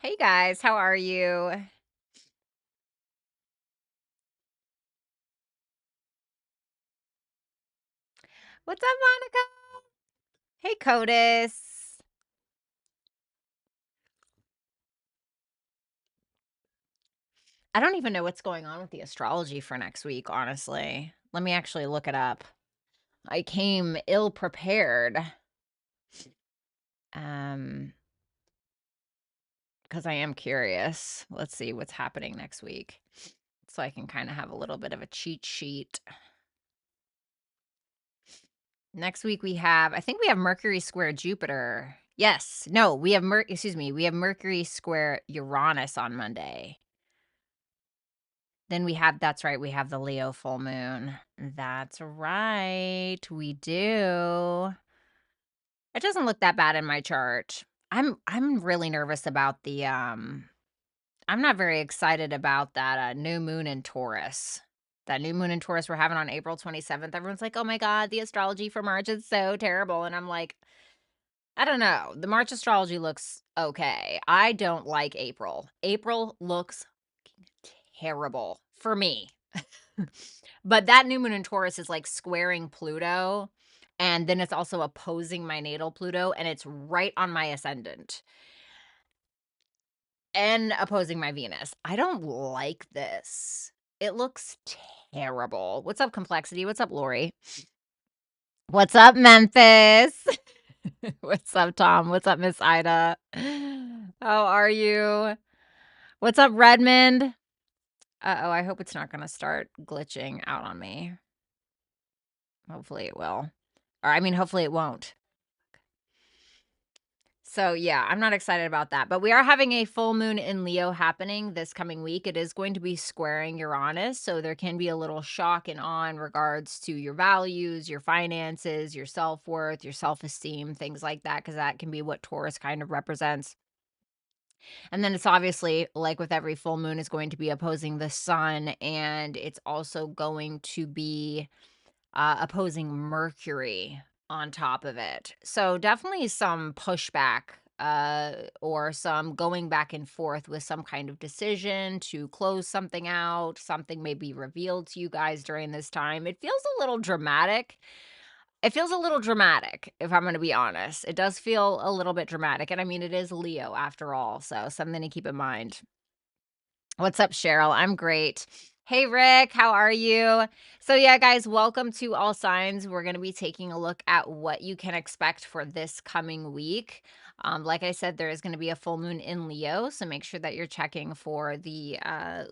Hey guys, how are you? What's up, Monica? Hey, Codis. I don't even know what's going on with the astrology for next week, honestly. Let me actually look it up. I came ill prepared. Because I am curious. Let's see what's happening next week. So I can kind of have a little bit of a cheat sheet. Next week I think we have Mercury square Jupiter. Yes. No, we have we have Mercury square Uranus on Monday. Then that's right, we have the Leo full moon. That's right, we do. It doesn't look that bad in my chart. I'm really nervous about I'm not very excited about that new moon in Taurus. That new moon in Taurus we're having on April 27th. Everyone's like, "Oh my god, the astrology for March is so terrible." And I'm like, I don't know. The March astrology looks okay. I don't like April. April looks terrible for me. But that new moon in Taurus is like squaring Pluto, and then it's also opposing my natal Pluto, and it's right on my ascendant and opposing my Venus. I don't like this. It looks terrible. What's up, Complexity? What's up, Lori? What's up, Memphis? What's up, Tom? What's up, Miss Ida? How are you? What's up, Redmond? Uh-oh, I hope it's not going to start glitching out on me. Hopefully it will. Or I mean, hopefully it won't. So yeah, I'm not excited about that. But we are having a full moon in Leo happening this coming week. It is going to be squaring Uranus. So there can be a little shock and awe in regards to your values, your finances, your self-worth, your self-esteem, things like that, because that can be what Taurus kind of represents. And then it's obviously, like with every full moon, is going to be opposing the sun, and it's also going to be opposing Mercury on top of it. So definitely some pushback or some going back and forth with some kind of decision to close something out. Something may be revealed to you guys during this time. It feels a little dramatic. It feels a little dramatic, if I'm going to be honest. It does feel a little bit dramatic. And I mean, it is Leo after all. So something to keep in mind. What's up, Cheryl? I'm great. Hey, Rick, how are you? So, yeah, guys, welcome to All Signs. We're going to be taking a look at what you can expect for this coming week. Like I said, there is going to be a full moon in Leo, so make sure that you're checking for the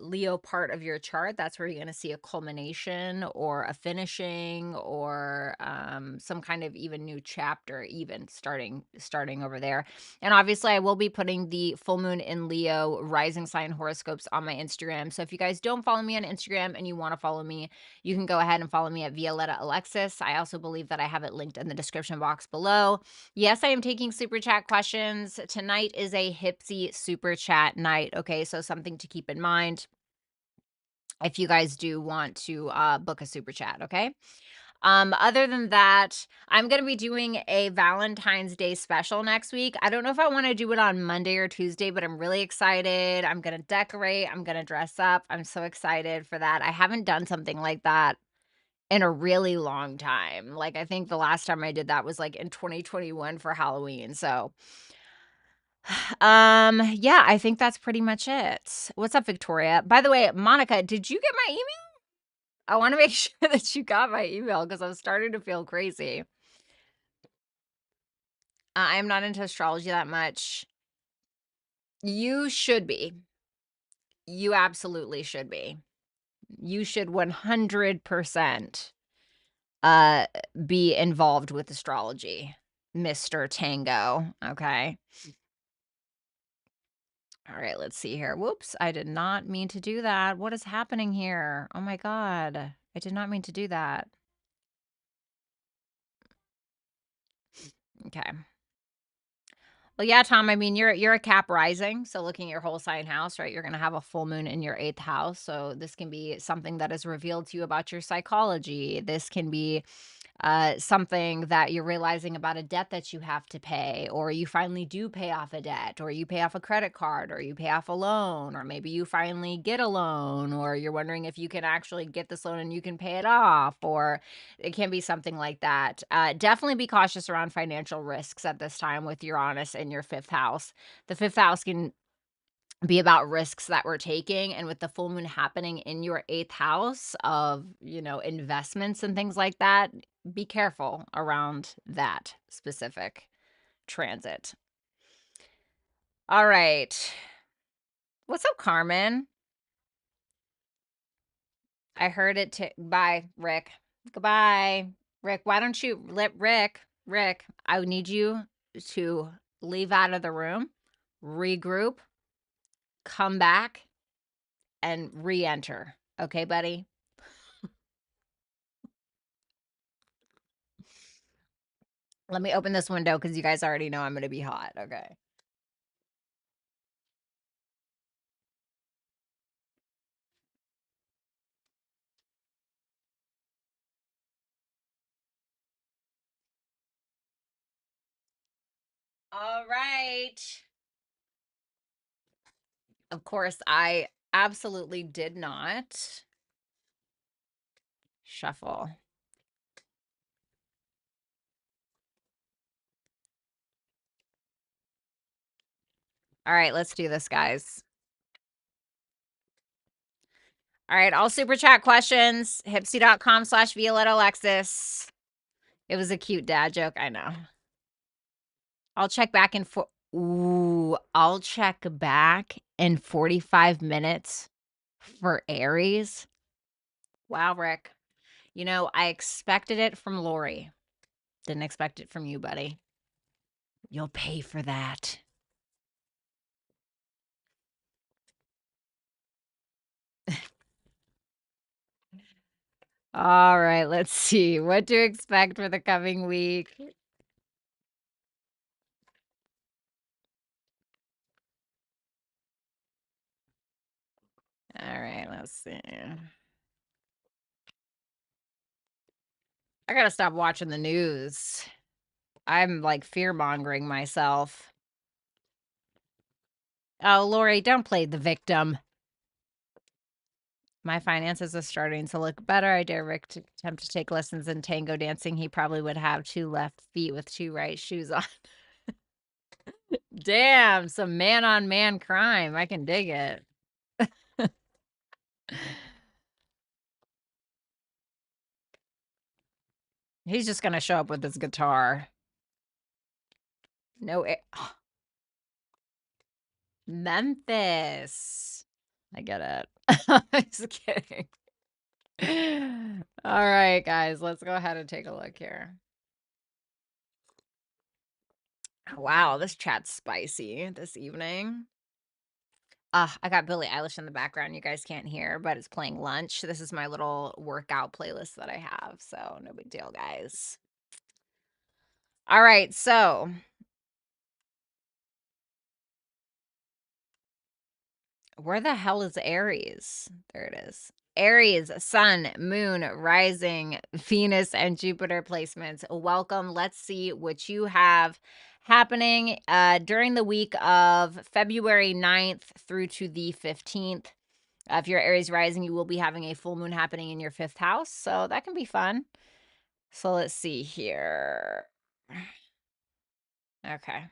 Leo part of your chart. That's where you're going to see a culmination or a finishing or some kind of even new chapter, even starting over there. And obviously, I will be putting the full moon in Leo rising sign horoscopes on my Instagram. So if you guys don't follow me on Instagram and you want to follow me, you can go ahead and follow me at Violetta Alexis. I also believe that I have it linked in the description box below. Yes, I am taking super chat questions. Tonight is a HYPSEE super chat night. Okay, so something to keep in mind if you guys do want to book a super chat. Okay. Other than that, I'm going to be doing a Valentine's Day special next week. I don't know if I want to do it on Monday or Tuesday, but I'm really excited. I'm going to decorate. I'm going to dress up. I'm so excited for that. I haven't done something like that in a really long time. Like, I think the last time I did that was like in 2021 for Halloween. So, yeah, I think that's pretty much it. What's up, Victoria? By the way, Monica, did you get my email? I want to make sure that you got my email because I'm starting to feel crazy. I'm not into astrology that much. You should be. You absolutely should be. You should 100% be involved with astrology, Mr. Tango, okay? All right, let's see here. Whoops, I did not mean to do that. What is happening here? Oh my god. I did not mean to do that. Okay. Well, yeah, Tom, I mean, you're a Cap rising, so looking at your whole sign house, right? You're going to have a full moon in your 8th house, so this can be something that is revealed to you about your psychology. This can be something that you're realizing about a debt that you have to pay, or you finally do pay off a debt, or you pay off a credit card, or you pay off a loan, or maybe you finally get a loan, or you're wondering if you can actually get this loan and you can pay it off, or it can be something like that. Definitely be cautious around financial risks at this time with Uranus in your fifth house. The fifth house can be about risks that we're taking, and with the full moon happening in your eighth house of, investments and things like that, be careful around that specific transit. All right. What's up, Carmen? I heard it. Bye, Rick. Goodbye, Rick. Why don't you let Rick, I need you to leave out of the room, regroup, come back, and re-enter. Okay, buddy? Let me open this window because you guys already know I'm going to be hot. Okay. All right. Of course, I absolutely did not shuffle. All right, let's do this, guys. All right, all super chat questions, HYPSEE.com/Violetta Alexis. It was a cute dad joke, I know. I'll check back in I'll check back in 45 minutes for Aries. Wow, Rick. I expected it from Lori. Didn't expect it from you, buddy. You'll pay for that. All right, let's see what to expect for the coming week. All right, let's see. I gotta stop watching the news. I'm like fear-mongering myself. Oh, Lori, don't play the victim. My finances are starting to look better. I dare Rick to attempt to take lessons in tango dancing. He probably would have 2 left feet with 2 right shoes on. Damn, some man-on-man crime. I can dig it. He's just gonna show up with his guitar. No Memphis. I get it. I'm just kidding. All right, guys, let's go ahead and take a look here. Wow, this chat's spicy this evening. I got Billie Eilish in the background. You guys can't hear, but it's playing Lunch. This is my little workout playlist that I have, so no big deal, guys. All right, so where the hell is Aries? There it is. Aries, Sun, Moon, Rising, Venus, and Jupiter placements. Welcome. Let's see what you have happening during the week of February 9th through to the 15th. If you're Aries rising, you will be having a full moon happening in your 5th house, so that can be fun. So let's see here. Okay.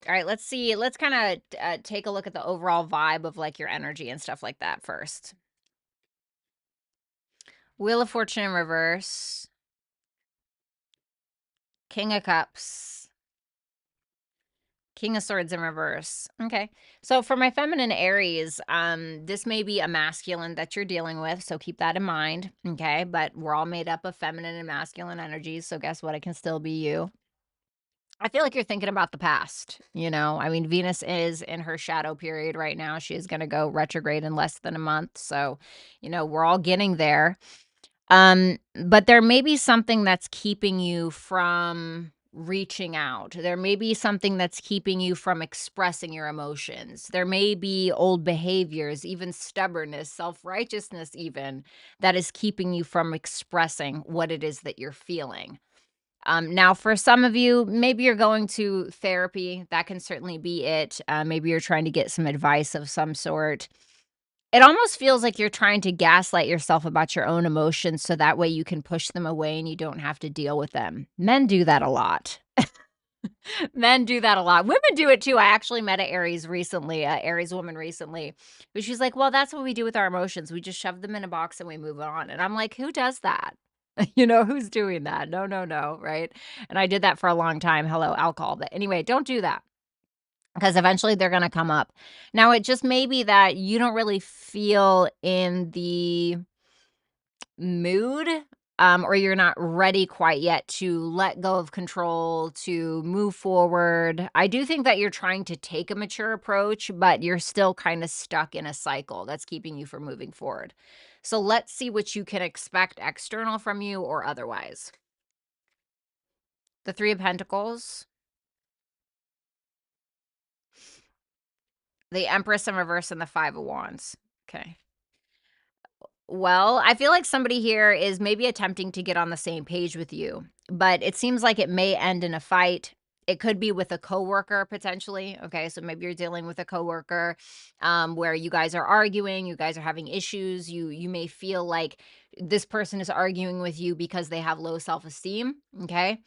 All right, let's see. Let's kind of take a look at the overall vibe of like your energy and stuff like that first. Wheel of Fortune in reverse. King of Cups. King of Swords in reverse. Okay. So for my feminine Aries, this may be a masculine that you're dealing with, so keep that in mind, okay? But we're all made up of feminine and masculine energies, so guess what? It can still be you. I feel like you're thinking about the past, I mean, Venus is in her shadow period right now. She is going to go retrograde in less than a month. So, we're all getting there. But there may be something that's keeping you from reaching out. There may be something that's keeping you from expressing your emotions. There may be old behaviors, even stubbornness, self-righteousness even, that is keeping you from expressing what it is that you're feeling. Now, for some of you, maybe you're going to therapy. That can certainly be it. Maybe you're trying to get some advice of some sort. It almost feels like you're trying to gaslight yourself about your own emotions so that way you can push them away and you don't have to deal with them. Men do that a lot. Men do that a lot. Women do it too. I actually met an Aries recently, a Aries woman recently, but she's like, "Well, that's what we do with our emotions. We just shove them in a box and we move on." And I'm like, "Who does that?" Who's doing that? No, no, no, right? And I did that for a long time. Hello, alcohol. But anyway, don't do that because eventually they're going to come up. Now, it just may be that you don't really feel in the mood, or you're not ready quite yet to let go of control, to move forward. I do think that you're trying to take a mature approach, but you're still kind of stuck in a cycle that's keeping you from moving forward. So let's see what you can expect external from you or otherwise. The Three of Pentacles, the Empress in reverse, and the Five of Wands. Okay. Well, I feel like somebody here is maybe attempting to get on the same page with you, but it seems like it may end in a fight. It could be with a coworker potentially. Okay, so maybe you're dealing with a coworker where you guys are arguing, you guys are having issues. You may feel like this person is arguing with you because they have low self-esteem. Okay.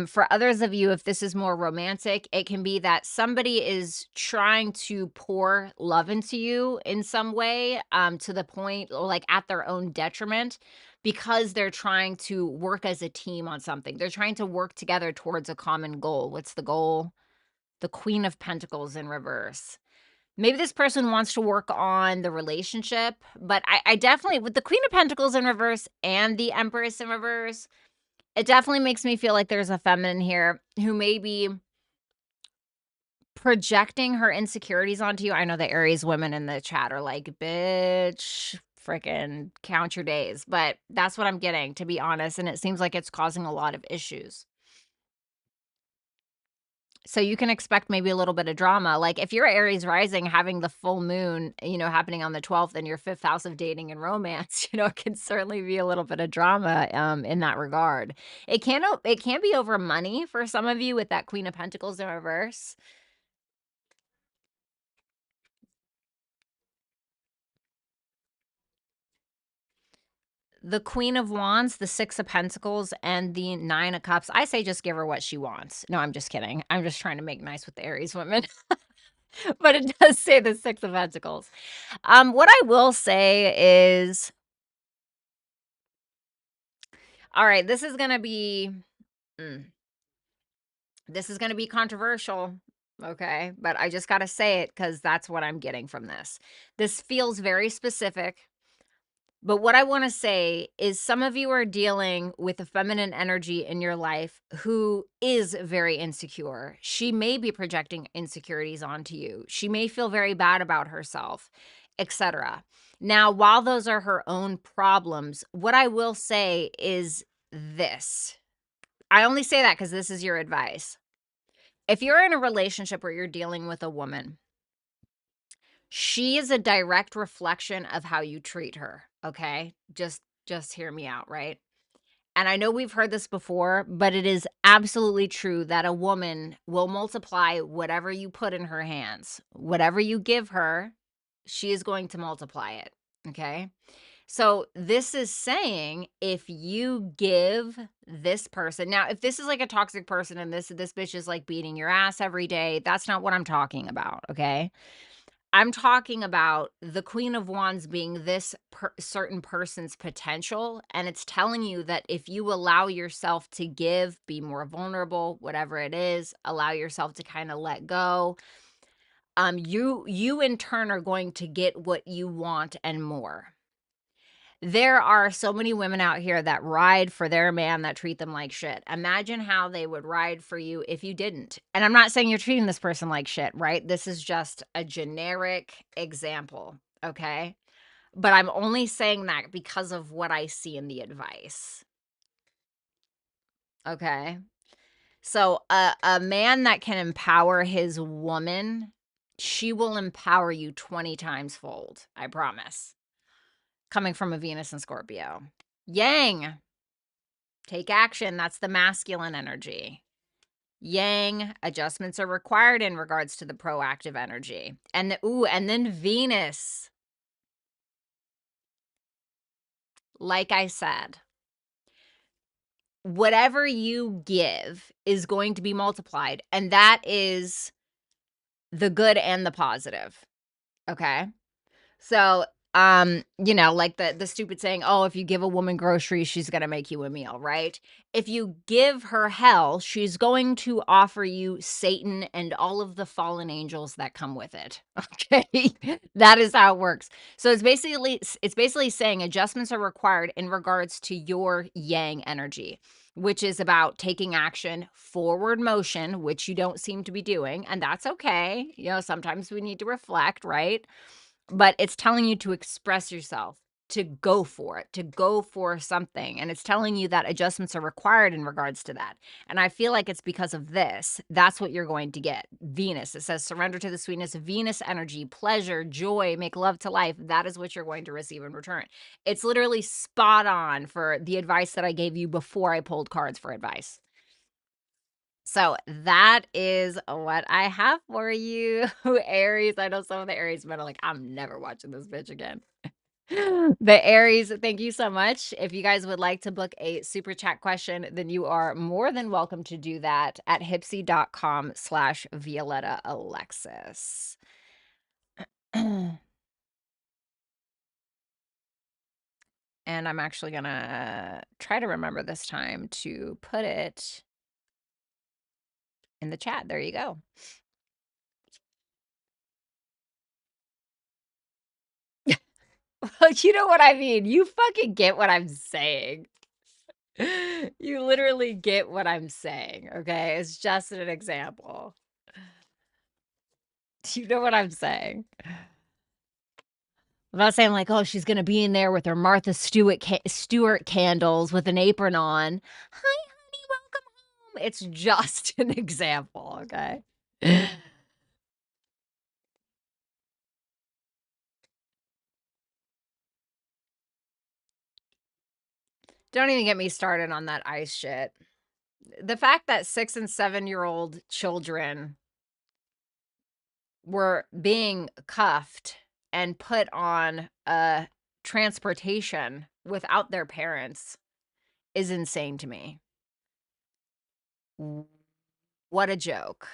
For others of you, if this is more romantic, it can be that somebody is trying to pour love into you in some way, to the point or like at their own detriment because they're trying to work as a team on something. They're trying to work together towards a common goal. What's the goal? The Queen of Pentacles in reverse. Maybe this person wants to work on the relationship, but I definitely, with the Queen of Pentacles in reverse and the Empress in reverse, it definitely makes me feel like there's a feminine here who may be projecting her insecurities onto you. I know the Aries women in the chat are like, bitch, freaking count your days. But that's what I'm getting, to be honest. And it seems like it's causing a lot of issues. So you can expect maybe a little bit of drama. Like if you're Aries rising, having the full moon, happening on the 12th in your fifth house of dating and romance, it can certainly be a little bit of drama in that regard. It can be over money for some of you with that Queen of Pentacles in reverse. The Queen of Wands, the Six of Pentacles, and the Nine of Cups. I say just give her what she wants. No, I'm just kidding. I'm just trying to make nice with the Aries women. But it does say the Six of Pentacles. What I will say is, all right, this is gonna be controversial, okay? But I just gotta say it because that's what I'm getting from this. This feels very specific. But what I want to say is some of you are dealing with a feminine energy in your life who is very insecure. She may be projecting insecurities onto you. She may feel very bad about herself, etc. Now, while those are her own problems, what I will say is this. I only say that because this is your advice. If you're in a relationship where you're dealing with a woman, she is a direct reflection of how you treat her, okay? Just hear me out, right? And I know we've heard this before, but it is absolutely true that a woman will multiply whatever you put in her hands. Whatever you give her, she is going to multiply it, okay? So this is saying if you give this person, now if this is like a toxic person and this bitch is like beating your ass every day, that's not what I'm talking about, okay? I'm talking about the Queen of Wands being this certain person's potential, and it's telling you that if you allow yourself to give, be more vulnerable, whatever it is, allow yourself to kind of let go, you in turn are going to get what you want and more. There are so many women out here that ride for their man that treat them like shit. Imagine how they would ride for you if you didn't. And I'm not saying you're treating this person like shit, right? This is just a generic example, okay? But I'm only saying that because of what I see in the advice. Okay? So a man that can empower his woman, she will empower you 20 times fold. I promise. Coming from a Venus and Scorpio. Yang. Take action. That's the masculine energy. Yang, adjustments are required in regards to the proactive energy. And and then Venus. Like I said, whatever you give is going to be multiplied, and that is the good and the positive. Okay? So, like the stupid saying, "Oh, if you give a woman groceries, she's gonna make you a meal," right? If you give her hell, she's going to offer you Satan and all of the fallen angels that come with it. Okay? That is how it works. So it's basically saying adjustments are required in regards to your yang energy, which is about taking action, forward motion, which you don't seem to be doing, and that's okay. Sometimes we need to reflect, right? But it's telling you to express yourself, to go for it, to go for something, and it's telling you that adjustments are required in regards to that, and I feel like it's because of this. That's what you're going to get. Venus, it says, "Surrender to the sweetness of Venus energy, pleasure, joy, make love to life." That is what you're going to receive in return. It's literally spot on for the advice that I gave you before I pulled cards for advice. So that is what I have for you, Aries. I know some of the Aries men are like, "I'm never watching this bitch again." The Aries, thank you so much. If you guys would like to book a super chat question, then you are more than welcome to do that at HYPSEE.com/Violetta Alexis. And I'm actually gonna try to remember this time to put it in the chat. There you go. Well, you know what I mean. You fucking get what I'm saying. You literally get what I'm saying, okay? It's just an example. You know what I'm saying? I'm not saying like, "Oh, she's gonna be in there with her Martha Stewart candles with an apron on. Hi, honey, welcome home." It's just an example, okay? Don't even get me started on that ice shit. The fact that 6 and 7-year-old children were being cuffed and put on a transportation without their parents is insane to me. What a joke.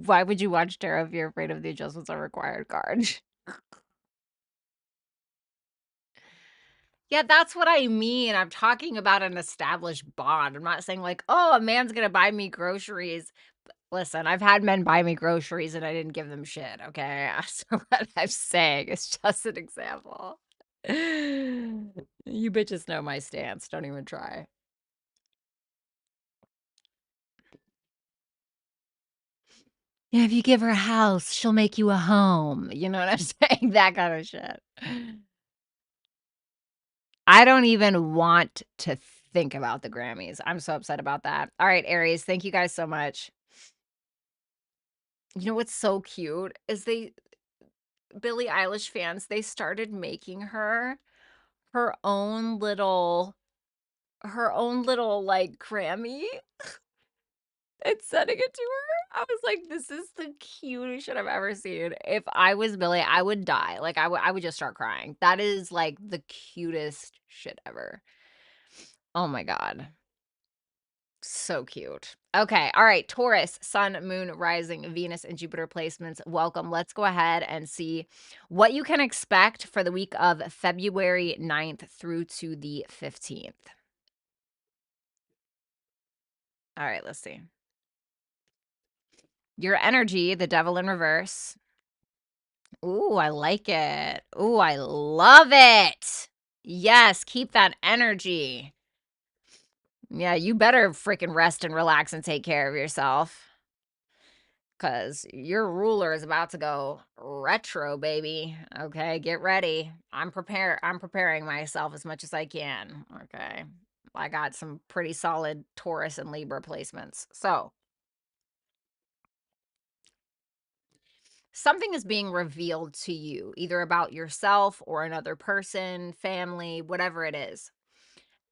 Why would you watch tarot if you're afraid of the adjustments are required card? Yeah, that's what I mean. I'm talking about an established bond. I'm not saying like, "Oh, a man's gonna buy me groceries." Listen, I've had men buy me groceries and I didn't give them shit, okay? So what I'm saying is just an example. You bitches know my stance. Don't even try. Yeah, if you give her a house, she'll make you a home. You know what I'm saying? That kind of shit. I don't even want to think about the Grammys. I'm so upset about that. All right, Aries, thank you guys so much. You know what's so cute is Billie Eilish fans, they started making her own little like Grammy and sending it to her. I was like, this is the cutest shit I've ever seen. If I was Billie, I would die. Like I would just start crying. That is like the cutest shit ever. Oh my God. So cute. Okay. All right. Taurus, Sun, Moon, Rising, Venus, and Jupiter placements. Welcome. Let's go ahead and see what you can expect for the week of February 9th through to the 15th. All right. Let's see. Your energy, the devil in reverse. Ooh, I like it. Ooh, I love it. Yes. Keep that energy. Yeah. You better freaking rest and relax and take care of yourself. because your ruler is about to go retro, baby. Okay, get ready. I'm preparing myself as much as I can. Okay. I got some pretty solid Taurus and Libra placements. So something is being revealed to you, either about yourself or another person, family, whatever it is.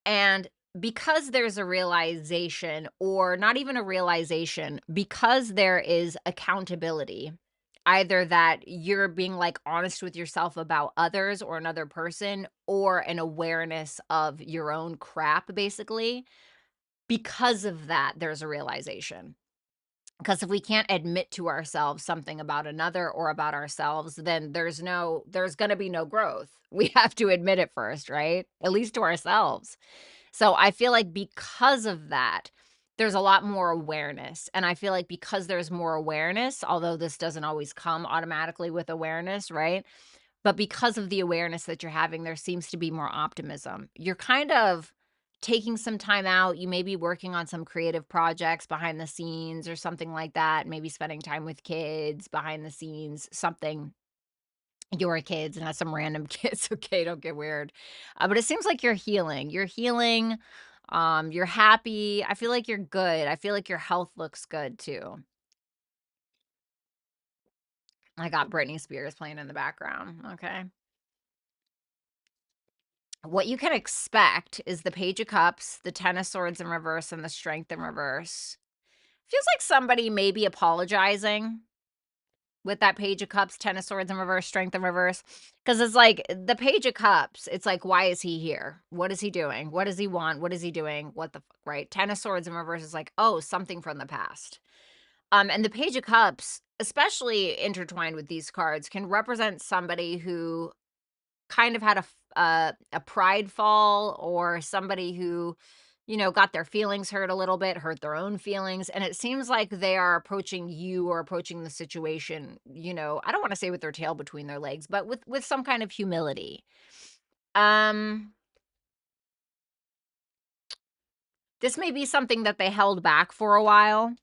And because there's a realization, or not even a realization, because there is accountability, either that you're being like honest with yourself about others or another person, or an awareness of your own crap, basically. Because of that, there's a realization. Because if we can't admit to ourselves something about another or about ourselves, then there's going to be no growth. We have to admit it first, right? At least to ourselves. So I feel like because of that, there's a lot more awareness. And I feel like because there's more awareness, although this doesn't always come automatically with awareness, right? But because of the awareness that you're having, there seems to be more optimism. You're kind of taking some time out. You may be working on some creative projects behind the scenes or something like that. Maybe spending time with kids behind the scenes, something. Your kids, not some random kids. Okay, don't get weird. But it seems like you're healing. You're healing. You're happy. I feel like you're good. I feel like your health looks good too. I got Britney Spears playing in the background. Okay. What you can expect is the Page of Cups, the Ten of Swords in reverse, and the Strength in reverse. Feels like somebody may be apologizing with that Page of Cups, Ten of Swords in reverse, Strength in reverse. Because it's like the Page of Cups, it's like, why is he here? What is he doing? What does he want? What is he doing? What the fuck, right? Ten of Swords in reverse is like, oh, something from the past. And the Page of Cups, especially intertwined with these cards, can represent somebody who kind of had a pride fall, or somebody who, got their feelings hurt a little bit, hurt their own feelings. And it seems like they are approaching you or approaching the situation, I don't want to say with their tail between their legs, but with some kind of humility. This may be something that they held back for a while.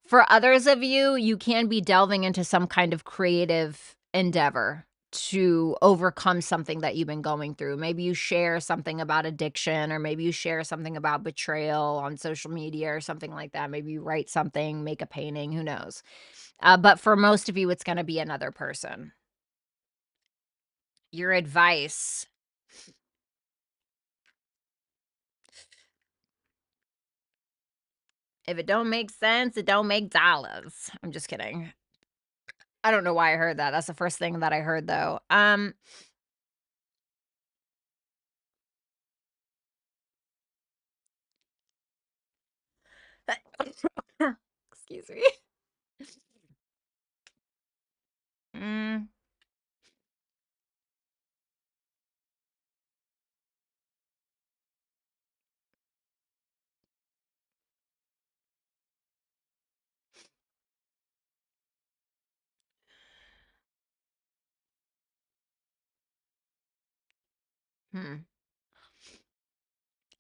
For others of you, you can be delving into some kind of creative endeavor to overcome something that you've been going through. Maybe you share something about addiction, or maybe you share something about betrayal on social media or something like that. Maybe you write something, make a painting, who knows? But for most of you, it's going to be another person. Your advice. If it don't make sense, it don't make dollars. I'm just kidding. I don't know why I heard that. That's the first thing that I heard, though. Excuse me. Mm, hmm.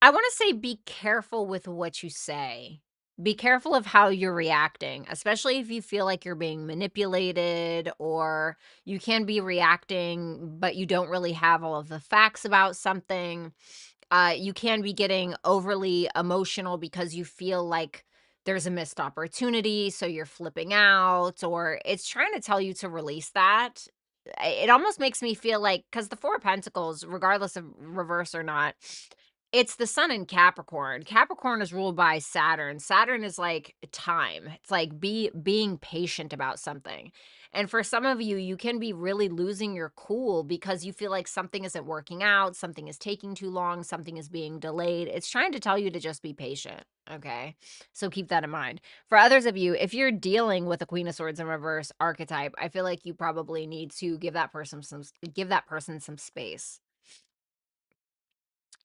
I wanna say be careful with what you say. Be careful of how you're reacting, especially if you feel like you're being manipulated, or you can be reacting, but you don't really have all of the facts about something. You can be getting overly emotional because you feel like there's a missed opportunity, so you're flipping out, or it's trying to tell you to release that. It almost makes me feel like, because the Four of Pentacles, regardless of reverse or not, it's the sun in Capricorn. Capricorn is ruled by Saturn. Saturn is like time. It's like being patient about something. And for some of you, you can be really losing your cool because you feel like something isn't working out, something is taking too long, something is being delayed. It's trying to tell you to just be patient. Okay. So keep that in mind. For others of you, if you're dealing with a Queen of Swords in reverse archetype, I feel like you probably need to give that person some space.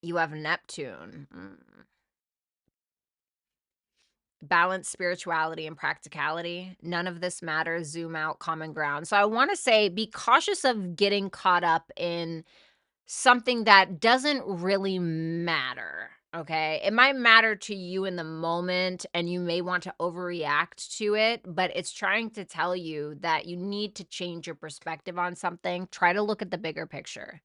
You have Neptune. Balance spirituality and practicality. None of this matters. Zoom out, common ground. So I want to say be cautious of getting caught up in something that doesn't really matter. Okay. It might matter to you in the moment and you may want to overreact to it, but it's trying to tell you that you need to change your perspective on something. Try to look at the bigger picture.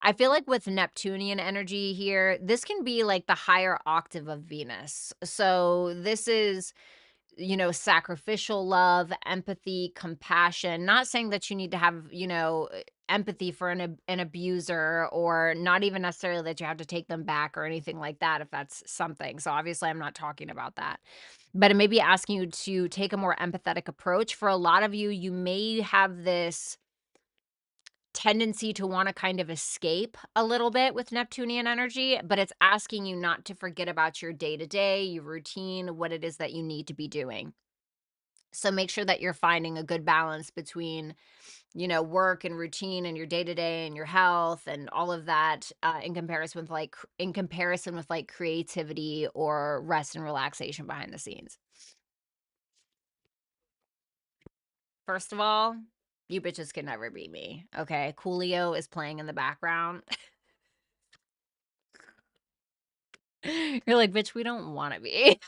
I feel like with Neptunian energy here, this can be like the higher octave of Venus. So this is, sacrificial love, empathy, compassion. Not saying that you need to have, empathy for an abuser, or not even necessarily that you have to take them back or anything like that if that's something. So obviously I'm not talking about that. But it may be asking you to take a more empathetic approach. For a lot of you, you may have this tendency to want to kind of escape a little bit with Neptunian energy, but it's asking you not to forget about your day to day, your routine, what it is that you need to be doing. So make sure that you're finding a good balance between, work and routine and your day to day and your health and all of that, in comparison with like creativity or rest and relaxation behind the scenes. First of all, you bitches can never beat me. Okay. Coolio is playing in the background. You're like, bitch, we don't want to be.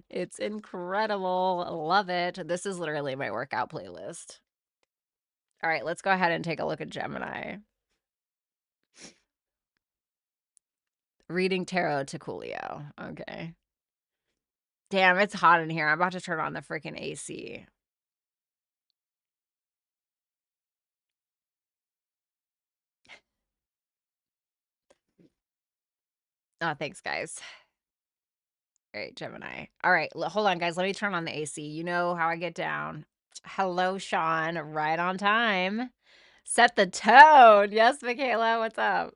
It's incredible. Love it. This is literally my workout playlist. All right, let's go ahead and take a look at Gemini. Reading tarot to Coolio. Okay. Damn, it's hot in here. I'm about to turn on the freaking AC. Oh, thanks, guys. All right, Gemini. All right, hold on, guys. Let me turn on the AC. You know how I get down. Hello, Sean. Right on time. Set the tone. Yes, Michaela. What's up?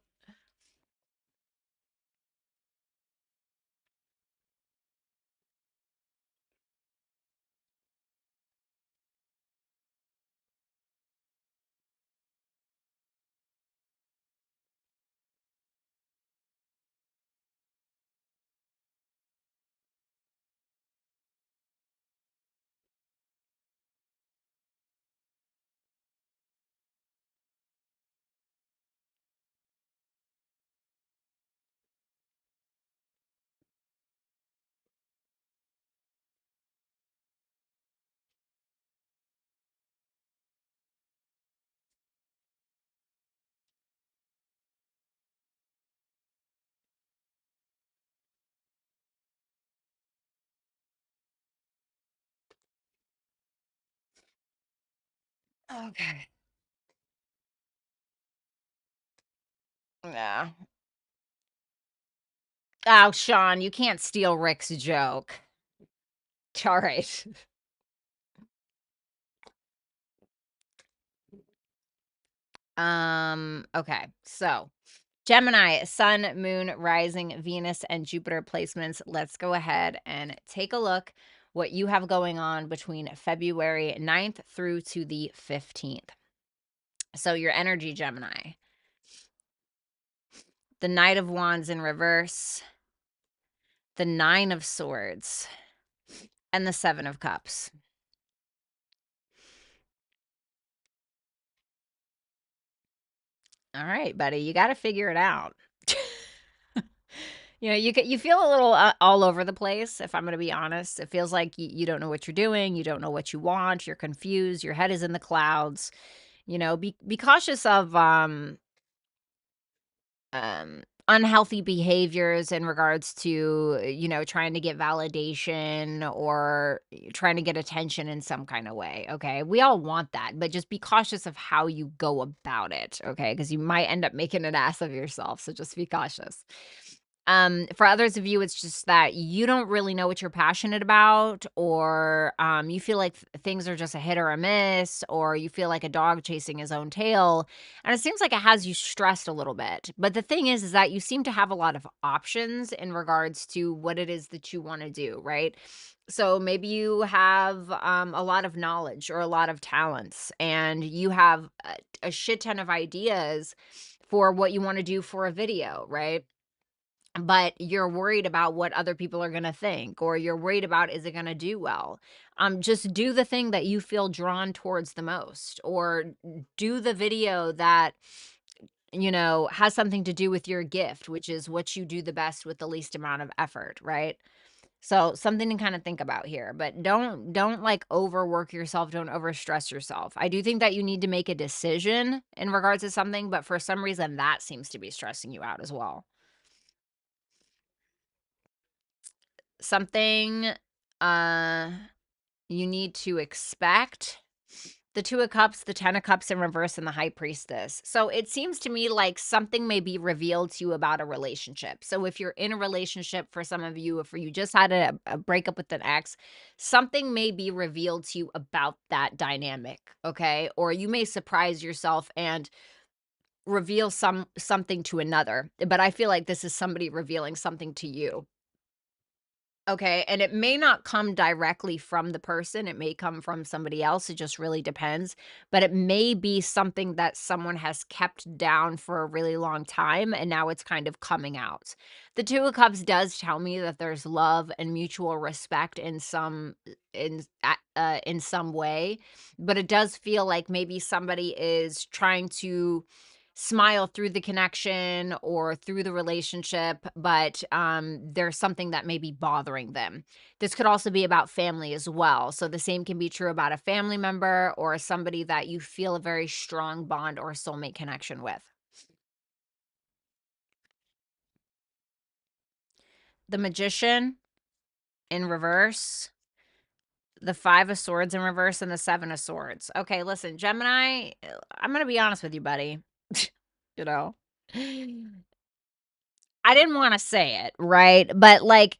Okay. Yeah. Oh, Sean, you can't steal Rick's joke. All right. Okay. So, Gemini, Sun, Moon, Rising, Venus, and Jupiter placements. Let's go ahead and take a look what you have going on between February 9th through to the 15th. So, your energy, Gemini. The Knight of Wands in reverse, the Nine of Swords, and the Seven of Cups. All right, buddy, you got to figure it out. You feel a little all over the place, if I'm going to be honest. It feels like you don't know what you're doing, you don't know what you want, you're confused, your head is in the clouds. Be cautious of unhealthy behaviors in regards to, trying to get validation or trying to get attention in some kind of way. Okay. We all want that, but just be cautious of how you go about it. Okay. Because you might end up making an ass of yourself. So just be cautious. For others of you, it's just that you don't really know what you're passionate about, or you feel like things are just a hit or a miss, or you feel like a dog chasing his own tail. And it seems like it has you stressed a little bit. But the thing is that you seem to have a lot of options in regards to what it is that you want to do, right? So maybe you have a lot of knowledge or a lot of talents, and you have a shit ton of ideas for what you want to do for a video, right? But you're worried about what other people are going to think, or you're worried about, is it going to do well? Just do the thing that you feel drawn towards the most, or do the video that has something to do with your gift, which is what you do the best with the least amount of effort, right? So something to kind of think about here, but don't like overwork yourself, don't overstress yourself. I do think that you need to make a decision in regards to something, but for some reason that seems to be stressing you out as well. Something uh you need to expect. The Two of Cups, the Ten of Cups in reverse, and the High Priestess. So it seems to me like something may be revealed to you about a relationship. So if you're in a relationship, for some of you, if you just had a breakup with an ex, something may be revealed to you about that dynamic, okay? Or you may surprise yourself and reveal something to another. But I feel like this is somebody revealing something to you. Okay, and it may not come directly from the person, it may come from somebody else, it just really depends, but it may be something that someone has kept down for a really long time, and now it's kind of coming out. The Two of Cups does tell me that there's love and mutual respect in some way, but it does feel like maybe somebody is trying to smile through the connection or through the relationship, but there's something that may be bothering them. This could also be about family as well. So the same can be true about a family member or somebody that you feel a very strong bond or soulmate connection with. The Magician in reverse, the Five of Swords in reverse, and the Seven of Swords. Okay, listen, Gemini, I'm going to be honest with you, buddy. you know, I didn't want to say it, right? But like,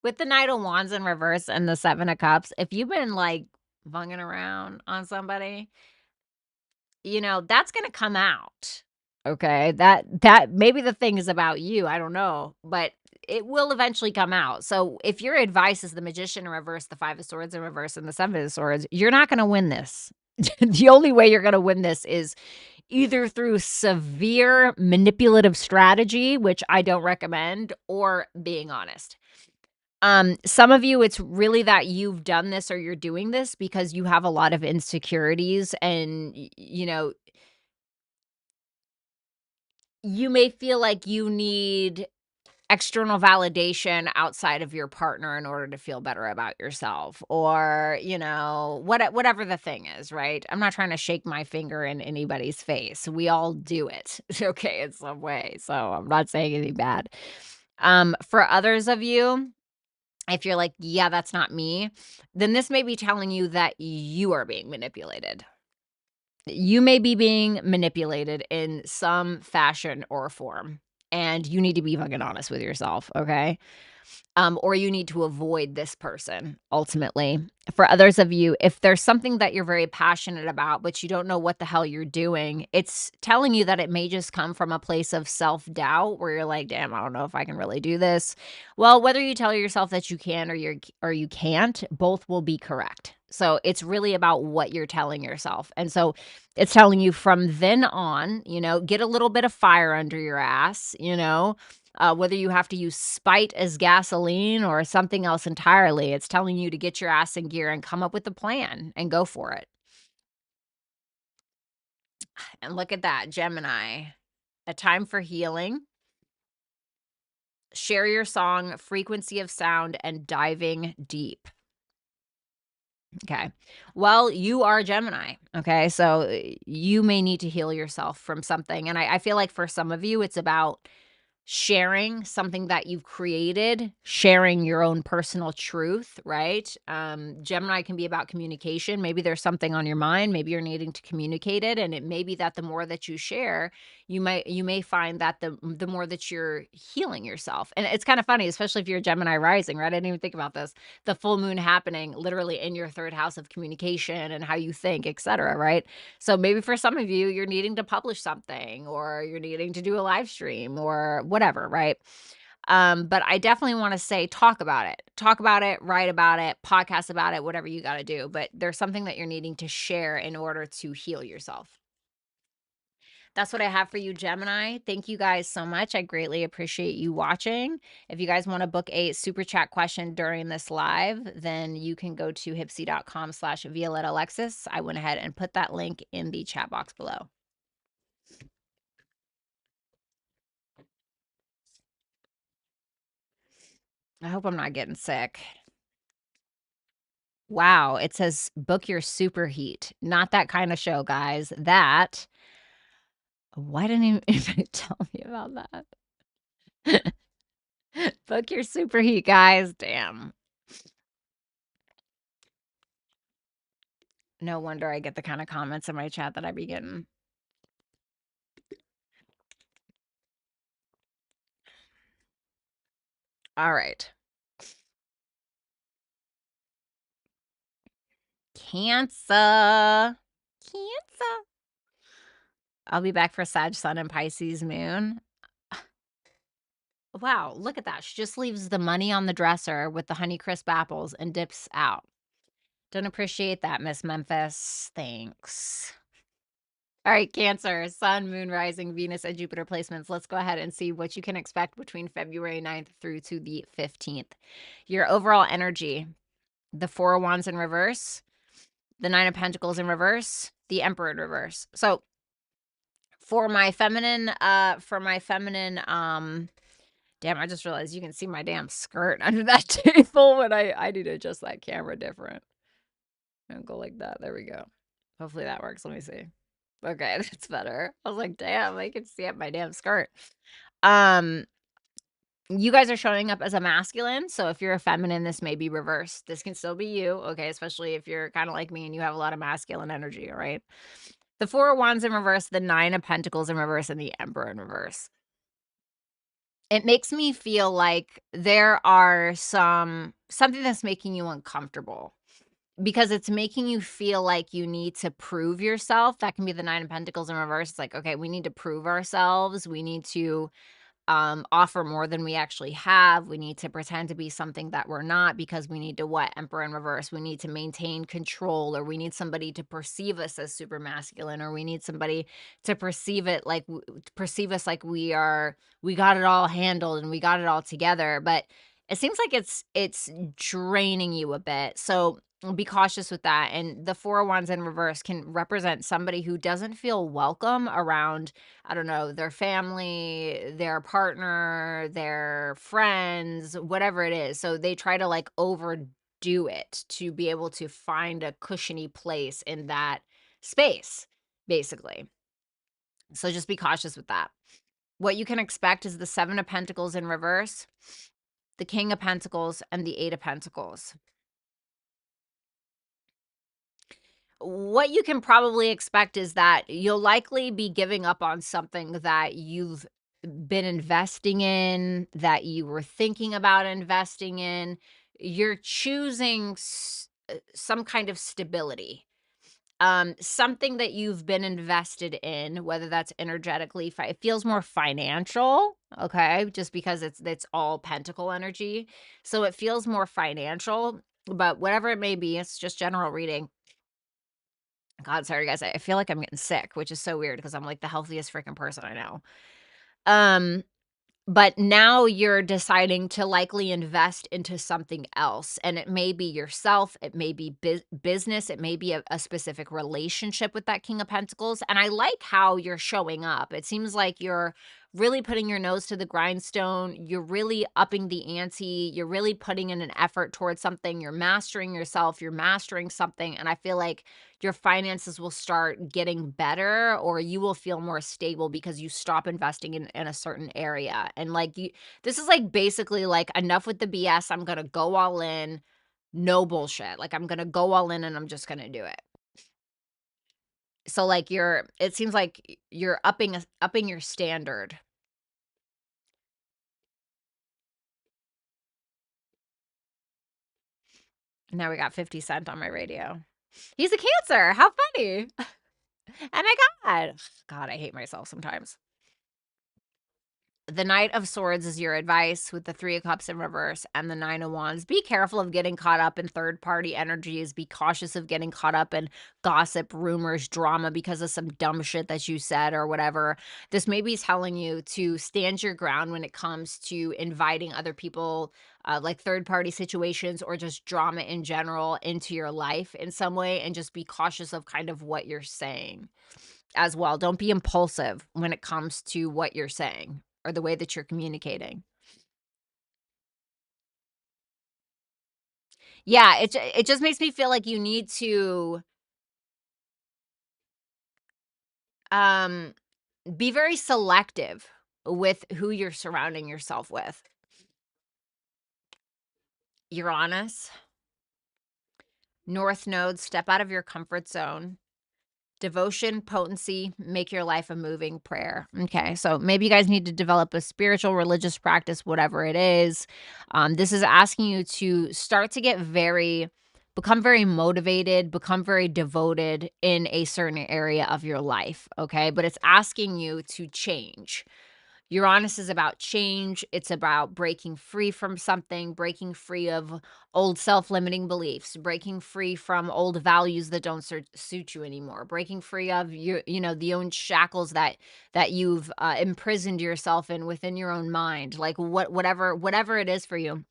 with the Knight of Wands in reverse and the Seven of Cups, if you've been, like, bunging around on somebody, that's gonna come out, okay? That maybe the thing is about you, I don't know, but it will eventually come out. So, if your advice is the Magician in reverse, the Five of Swords in reverse, and the Seven of Swords, you're not gonna win this. The only way you're gonna win this is either through severe manipulative strategy, which I don't recommend, or being honest. Some of you, it's really that you've done this or you're doing this because you have a lot of insecurities and, you may feel like you need external validation outside of your partner in order to feel better about yourself or, whatever the thing is, right? I'm not trying to shake my finger in anybody's face. We all do it, okay, in some way. So I'm not saying anything bad. For others of you, if you're like, "Yeah, that's not me," then this may be telling you that you are being manipulated. You may be being manipulated in some fashion or form, and you need to be fucking honest with yourself, okay? Or you need to avoid this person ultimately. For others of you, if there's something that you're very passionate about, but you don't know what the hell you're doing, it's telling you that it may just come from a place of self doubt where you're like, damn, I don't know if I can really do this. Well, whether you tell yourself that you can or you can't, both will be correct. So it's really about what you're telling yourself. And so it's telling you from then on, get a little bit of fire under your ass, whether you have to use spite as gasoline or something else entirely, it's telling you to get your ass in gear and come up with a plan and go for it. And look at that, Gemini. A time for healing. Share your song, frequency of sound, and diving deep. Okay. Well, you are Gemini. Okay. So you may need to heal yourself from something. And I feel like for some of you, it's about sharing something that you've created, sharing your own personal truth, right? Gemini can be about communication. Maybe there's something on your mind, maybe you're needing to communicate it, and it may be that the more that you share, you may find that the more that you're healing yourself. And it's kind of funny, especially if you're a Gemini rising, right? I didn't even think about this. The full moon happening literally in your third house of communication and how you think, etc., right? So maybe for some of you, you're needing to publish something or you're needing to do a live stream or whatever, right? But I definitely want to say talk about it. Talk about it, write about it, podcast about it, whatever you got to do. But there's something that you're needing to share in order to heal yourself. That's what I have for you, Gemini. Thank you guys so much. I greatly appreciate you watching. If you guys want to book a super chat question during this live, then you can go to HYPSEE.com/Violetta Alexis. I went ahead and put that link in the chat box below. I hope I'm not getting sick. Wow, it says book your superheat. Not that kind of show, guys. Why didn't you even tell me about that? Book your superheat, guys. Damn. No wonder I get the kind of comments in my chat that I be getting. All right. Cancer. Cancer. I'll be back for Sag Sun and Pisces Moon. Wow, look at that. She just leaves the money on the dresser with the Honeycrisp apples and dips out. Don't appreciate that, Miss Memphis. Thanks. All right, Cancer, Sun, Moon, Rising, Venus, and Jupiter placements. Let's go ahead and see what you can expect between February 9th through to the 15th. Your overall energy, the Four of Wands in reverse, the Nine of Pentacles in reverse, the Emperor in reverse. So for my feminine, damn, I just realized you can see my damn skirt under that table when I need to adjust that camera different. And go like that. There we go. Hopefully that works. Let me see. Okay, that's better. I was like, damn, I can see up my damn skirt. You guys are showing up as a masculine, so if you're a feminine, this may be reversed. This can still be you, okay? Especially if you're kind of like me and you have a lot of masculine energy, all right? The Four of Wands in reverse, the Nine of Pentacles in reverse, and the Emperor in reverse. It makes me feel like there are something that's making you uncomfortable because it's making you feel like you need to prove yourself. That can be the Nine of Pentacles in reverse. It's like, okay, we need to prove ourselves. We need to offer more than we actually have. We need to pretend to be something that we're not because we need to what? Emperor in reverse. We need to maintain control, or we need somebody to perceive us as super masculine, or we need somebody to perceive it like perceive us like we got it all handled and we got it all together. But it seems like it's draining you a bit. So be cautious with that. And the Four of Wands in reverse can represent somebody who doesn't feel welcome around, I don't know, their family, their partner, their friends, whatever it is. So they try to like overdo it to be able to find a cushiony place in that space, basically. So just be cautious with that. What you can expect is the Seven of Pentacles in reverse, the King of Pentacles, and the Eight of Pentacles. What you can probably expect is that you'll likely be giving up on something that you've been investing in, that you were thinking about investing in. You're choosing some kind of stability. Something that you've been invested in, whether that's energetically, it feels more financial, okay? Just because it's all pentacle energy. So it feels more financial, but whatever it may be, it's just general reading. God, sorry guys. I feel like I'm getting sick, which is so weird because I'm like the healthiest freaking person I know. Um, but now you're deciding to likely invest into something else. And it may be yourself, it may be business, it may be a specific relationship with that King of Pentacles. And I like how you're showing up. It seems like you're really putting your nose to the grindstone. You're really upping the ante. You're really putting in an effort towards something. You're mastering yourself. You're mastering something. And I feel like your finances will start getting better, or you will feel more stable because you stop investing in a certain area. And like this is like basically like enough with the BS. I'm going to go all in. No bullshit. Like I'm going to go all in and I'm just going to do it. So like it seems like you're upping your standard. Now we got 50 Cent on my radio. He's a Cancer. How funny. And God, I hate myself sometimes. The Knight of Swords is your advice with the Three of Cups in reverse and the Nine of Wands. Be careful of getting caught up in third-party energies. Be cautious of getting caught up in gossip, rumors, drama because of some dumb shit that you said or whatever. This may be telling you to stand your ground when it comes to inviting other people, like third-party situations or just drama in general into your life in some way, and just be cautious of kind of what you're saying as well. Don't be impulsive when it comes to what you're saying or the way that you're communicating. Yeah, it just makes me feel like you need to, um, be very selective with who you're surrounding yourself with. Uranus, North Node, step out of your comfort zone. Devotion, potency, make your life a moving prayer. Okay, so maybe you guys need to develop a spiritual, religious practice, whatever it is. This is asking you to start to become very motivated, become very devoted in a certain area of your life. Okay, but it's asking you to change. Uranus is about change. It's about breaking free from something, breaking free of old self-limiting beliefs, breaking free from old values that don't suit you anymore, breaking free of the own shackles that you've imprisoned yourself in within your own mind. Like whatever it is for you,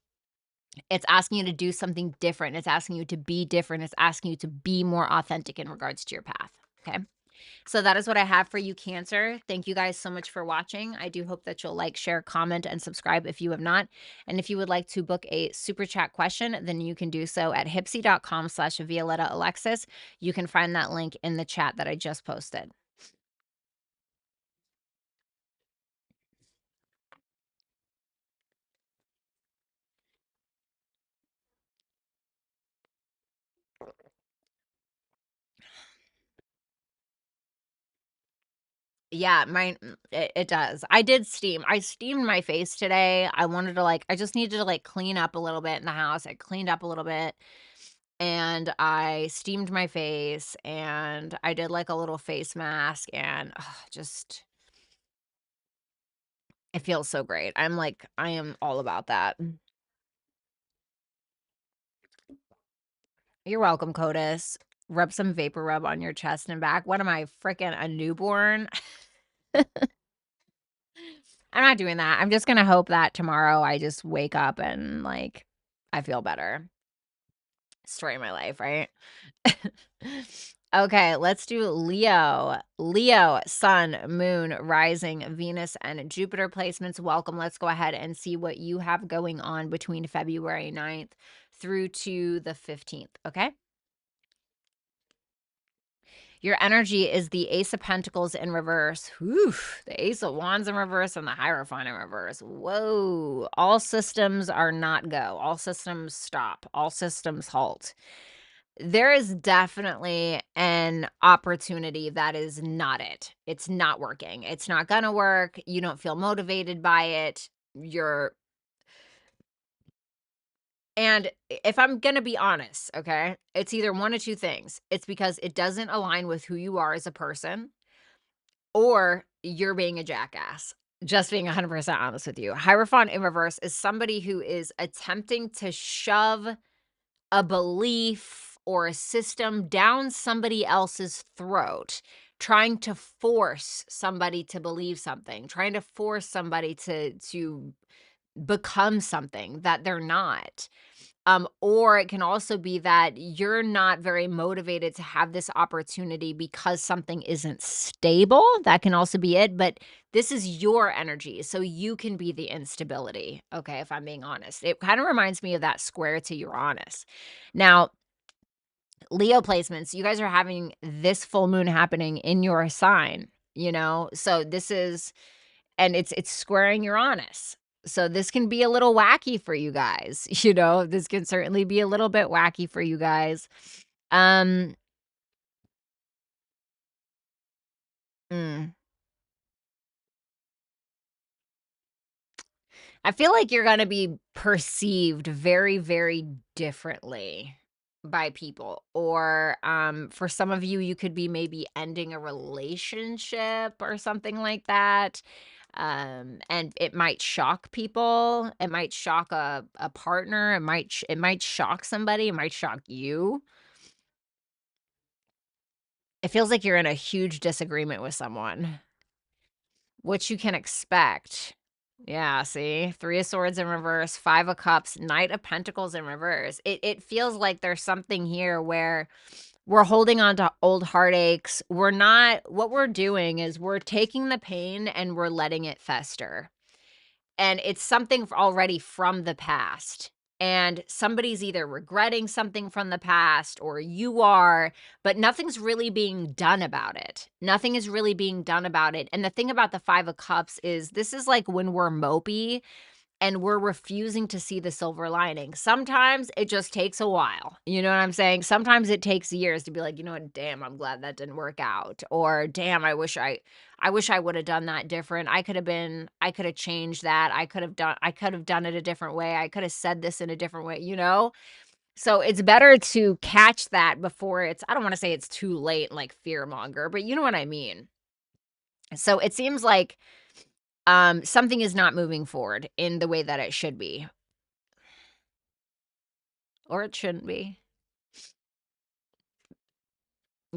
it's asking you to do something different. It's asking you to be different. It's asking you to be more authentic in regards to your path. Okay. So that is what I have for you, Cancer. Thank you guys so much for watching. I do hope that you'll like, share, comment, and subscribe if you have not. And if you would like to book a super chat question, then you can do so at HYPSEE.com/Violetta Alexis. You can find that link in the chat that I just posted. Yeah, it does. I steamed my face today. I just needed to like clean up a little bit in the house. I cleaned up a little bit and I steamed my face and I did like a little face mask and just it feels so great. I am all about that. You're welcome, Codis. Rub some vapor rub on your chest and back. What am I, freaking a newborn? I'm not doing that. I'm just gonna hope that tomorrow I just wake up and like I feel better. Story of my life, right? Okay, let's do Leo. Leo, Sun, Moon, Rising, Venus, and Jupiter placements. Welcome. Let's go ahead and see what you have going on between February 9th through to the 15th. Okay. Your energy is the Ace of Pentacles in reverse. Whew, the Ace of Wands in reverse and the Hierophant in reverse. Whoa. All systems are not go. All systems stop. All systems halt. There is definitely an opportunity that is not it. It's not working. It's not gonna work. You don't feel motivated by it. And if I'm gonna be honest, okay, it's either one of two things. It's because it doesn't align with who you are as a person, or you're being a jackass. Just being 100% honest with you. Hierophant in reverse is somebody who is attempting to shove a belief or a system down somebody else's throat, trying to force somebody to believe something, trying to force somebody to become something that they're not. Or it can also be that you're not very motivated to have this opportunity because something isn't stable. That can also be it, but this is your energy, so you can be the instability, okay, if I'm being honest. It kind of reminds me of that square to Uranus. Now, Leo placements, you guys are having this full moon happening in your sign, so this is and it's squaring Uranus. So this can be a little wacky for you guys, this can certainly be a little bit wacky for you guys. Um, mm, I feel like you're gonna be perceived very, very differently by people, or for some of you, you could be maybe ending a relationship or something like that. And it might shock people. It might shock a partner. It might shock somebody. It might shock you. It feels like you're in a huge disagreement with someone, which you can expect. Yeah, see? 3 of Swords in reverse, 5 of Cups, Knight of Pentacles in reverse. It feels like there's something here where we're holding on to old heartaches. What we're doing is we're taking the pain and we're letting it fester. And it's something already from the past. and somebody's either regretting something from the past or you are, but nothing's really being done about it. Nothing is really being done about it. And the thing about the 5 of Cups is this is like when we're mopey and we're refusing to see the silver lining. Sometimes it just takes a while. You know what I'm saying? Sometimes it takes years to be like, you know what, damn, I'm glad that didn't work out. Or damn, I wish I would have done that different. I could have changed that. I could have done it a different way. I could have said this in a different way, you know? So it's better to catch that before I don't want to say it's too late, like fear monger, but you know what I mean. So it seems like something is not moving forward in the way that it should be, or it shouldn't be.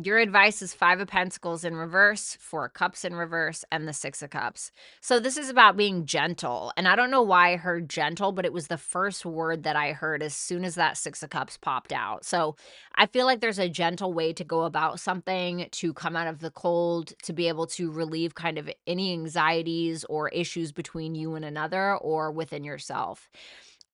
Your advice is 5 of Pentacles in reverse, 4 of Cups in reverse, and the 6 of Cups. So this is about being gentle. And I don't know why I heard gentle, but it was the first word that I heard as soon as that 6 of Cups popped out. So I feel like there's a gentle way to go about something to come out of the cold, to be able to relieve kind of any anxieties or issues between you and another or within yourself.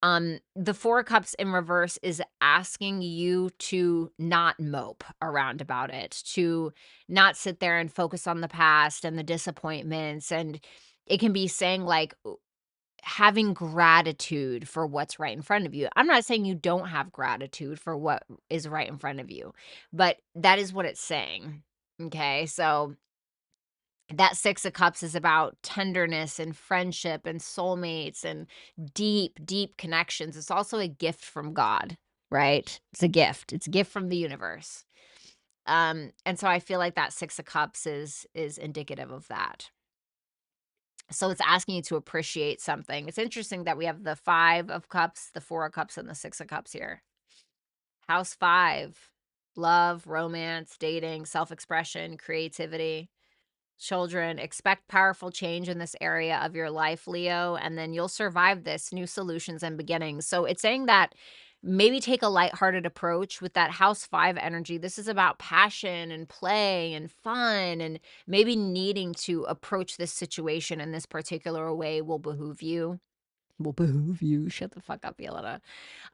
The 4 of Cups in reverse is asking you to not mope around about it, to not sit there and focus on the past and the disappointments. And it can be saying like having gratitude for what's right in front of you. I'm not saying you don't have gratitude for what is right in front of you, but that is what it's saying. Okay. So that 6 of Cups is about tenderness and friendship and soulmates and deep, deep connections. It's also a gift from God, right? It's a gift. It's a gift from the universe. And so I feel like that 6 of Cups is indicative of that. So it's asking you to appreciate something. It's interesting that we have the 5 of Cups, the 4 of Cups, and the 6 of Cups here. House 5, love, romance, dating, self-expression, creativity. Children, expect powerful change in this area of your life, Leo, and then you'll survive this, new solutions and beginnings. So it's saying that maybe take a lighthearted approach with that house 5 energy. This is about passion and play and fun, and maybe needing to approach this situation in this particular way will behoove you. Will behoove you. Shut the fuck up, Violetta.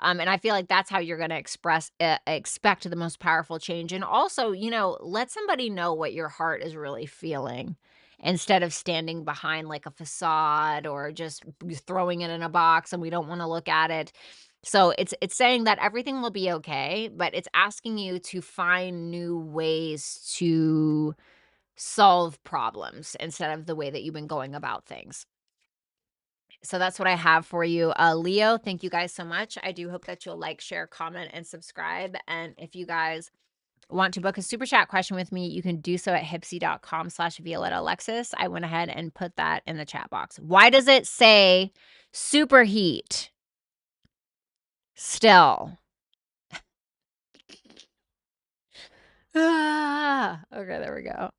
And I feel like that's how you're going to expect the most powerful change. And also, you know, let somebody know what your heart is really feeling instead of standing behind like a facade or just throwing it in a box and we don't want to look at it. So it's saying that everything will be okay, but it's asking you to find new ways to solve problems instead of the way that you've been going about things. So that's what I have for you. Leo, thank you guys so much. I do hope that you'll like, share, comment, and subscribe. And if you guys want to book a super chat question with me, you can do so at HYPSEE.com/Violetta Alexis. I went ahead and put that in the chat box. Why does it say superheat still? Okay, there we go.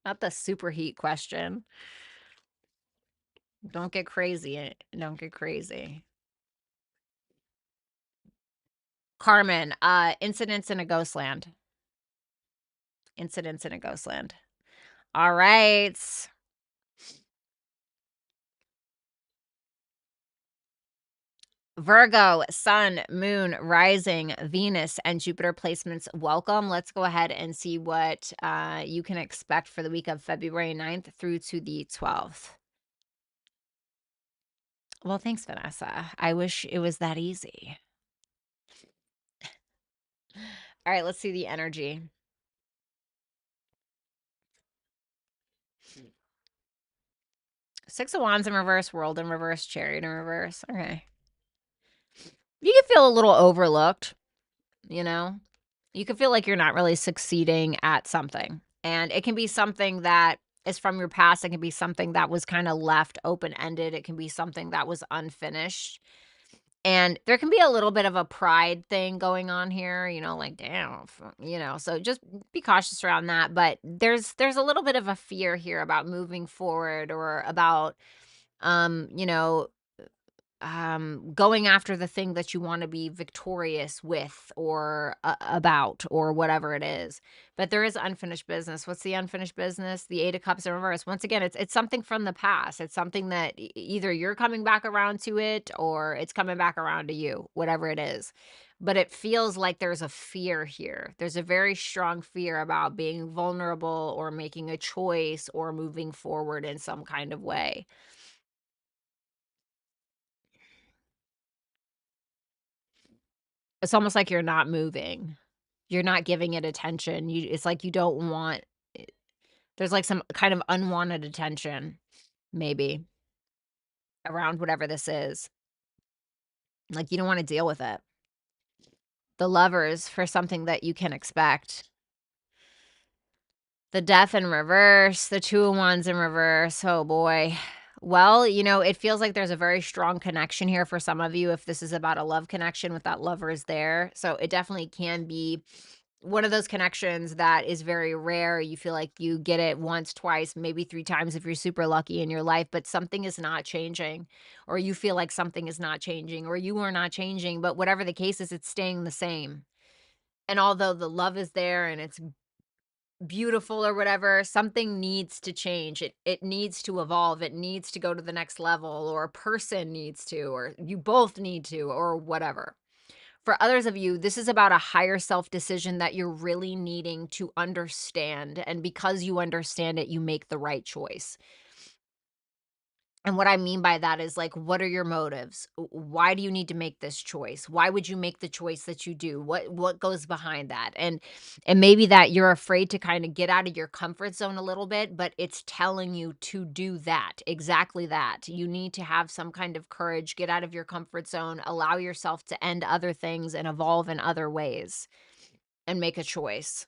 Not the superheat question. Don't get crazy. Don't get crazy. Carmen, incidents in a ghost land. Incidents in a ghost land. All right. Virgo, Sun, Moon, Rising, Venus, and Jupiter placements. Welcome. Let's go ahead and see what you can expect for the week of February 9th through to the 12th. Well, thanks, Vanessa. I wish it was that easy. All right, let's see the energy. Six of Wands in reverse, World in reverse, Chariot in reverse. Okay. You can feel a little overlooked, you know? You can feel like you're not really succeeding at something. And it can be something that is from your past. It can be something that was kind of left open-ended. It can be something that was unfinished. And there can be a little bit of a pride thing going on here, you know, like, damn, you know, so just be cautious around that. But there's a little bit of a fear here about moving forward or about, you know, going after the thing that you want to be victorious with or about or whatever it is. But there is unfinished business. What's the unfinished business? The 8 of Cups in reverse. Once again, it's something from the past. It's something that either you're coming back around to it or it's coming back around to you, whatever it is. But it feels like there's a fear here. There's a very strong fear about being vulnerable or making a choice or moving forward in some kind of way. It's almost like you're not moving. You're not giving it attention. It's like you don't want it. There's like some kind of unwanted attention maybe around whatever this is. Like you don't want to deal with it. The Lovers for something that you can expect. The Death in reverse, the 2 of Wands in reverse. Oh boy. Well, it feels like there's a very strong connection here for some of you if this is about a love connection with that Lovers there. So it definitely can be one of those connections that is very rare. You feel like you get it once, twice, maybe 3 times if you're super lucky in your life, but something is not changing, or you feel like something is not changing, or you are not changing, but whatever the case is, it's staying the same. And although the love is there and it's beautiful or whatever, something needs to change. It needs to evolve. It needs to go to the next level, or a person needs to, or you both need to, or whatever. For others of you, this is about a higher self decision that you're really needing to understand. And because you understand it, you make the right choice. And what I mean by that is like, what are your motives? Why do you need to make this choice? Why would you make the choice that you do? What goes behind that? And maybe that you're afraid to kind of get out of your comfort zone a little bit, but it's telling you to do that, exactly that. You need to have some kind of courage, get out of your comfort zone, allow yourself to end other things and evolve in other ways and make a choice.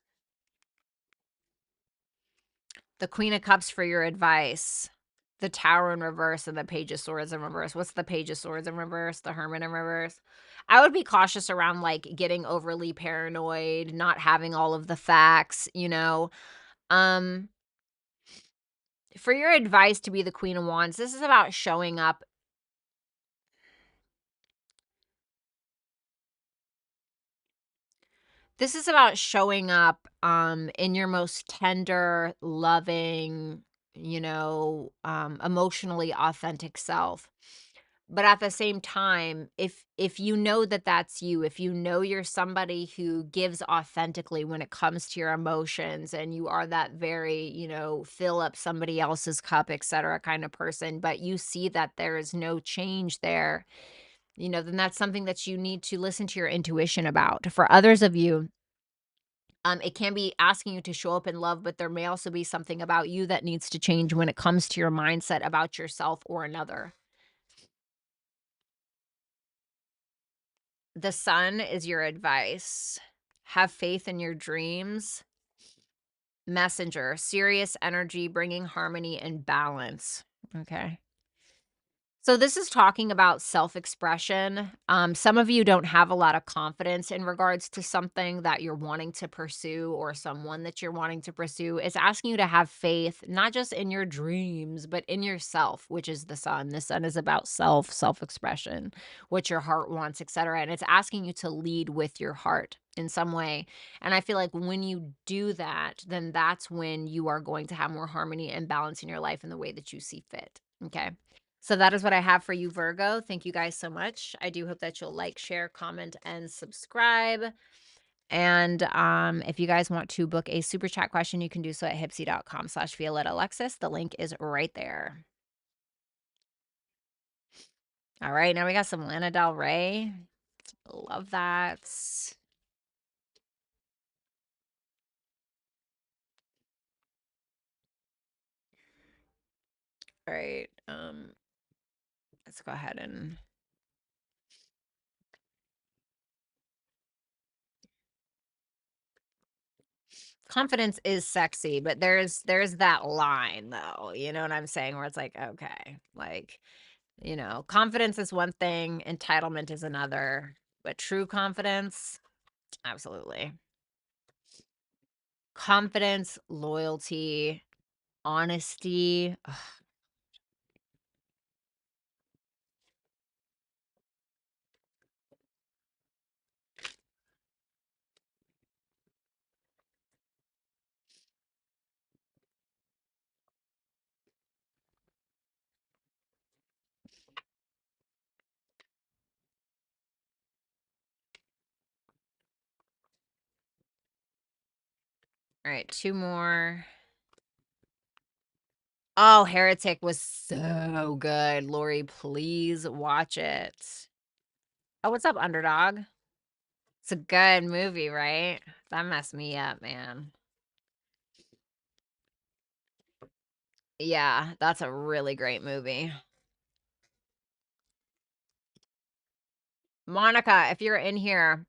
The Queen of Cups for your advice. The Tower in reverse and the Page of Swords in reverse. What's the Page of Swords in reverse? The Hermit in reverse. I would be cautious around like getting overly paranoid, not having all of the facts. Um, for your advice to be the Queen of Wands, this is about showing up. This is about showing up in your most tender, loving, emotionally authentic self. But at the same time, if you know that that's you, if you know you're somebody who gives authentically when it comes to your emotions and you are that very, fill up somebody else's cup, etc. kind of person, but you see that there is no change there, then that's something that you need to listen to your intuition about. For others of you, it can be asking you to show up in love, but there may also be something about you that needs to change when it comes to your mindset about yourself or another. The Sun is your advice. Have faith in your dreams. Messenger, serious energy, bringing harmony and balance. Okay. So this is talking about self-expression. Some of you don't have a lot of confidence in regards to something that you're wanting to pursue or someone that you're wanting to pursue. It's asking you to have faith, not just in your dreams, but in yourself, which is the Sun. The Sun is about self-expression, what your heart wants, etc. And it's asking you to lead with your heart in some way. And I feel like when you do that, then that's when you are going to have more harmony and balance in your life in the way that you see fit. Okay. So that is what I have for you, Virgo. Thank you guys so much. I do hope that you'll like, share, comment, and subscribe. And if you guys want to book a super chat question, you can do so at HYPSEE.com/Violetta Alexis. The link is right there. All right, now we got some Lana Del Rey. Love that. All right, let's go ahead and confidence is sexy, but there's that line though. You know what I'm saying? Where it's like, okay, like, confidence is one thing, entitlement is another, but true confidence, absolutely. Confidence, loyalty, honesty. Ugh, All right, 2 more. Oh, Heretic was so good. Lori, please watch it. Oh, what's up, Underdog? It's a good movie, right? That messed me up, man. Yeah, that's a really great movie. Monica, if you're in here,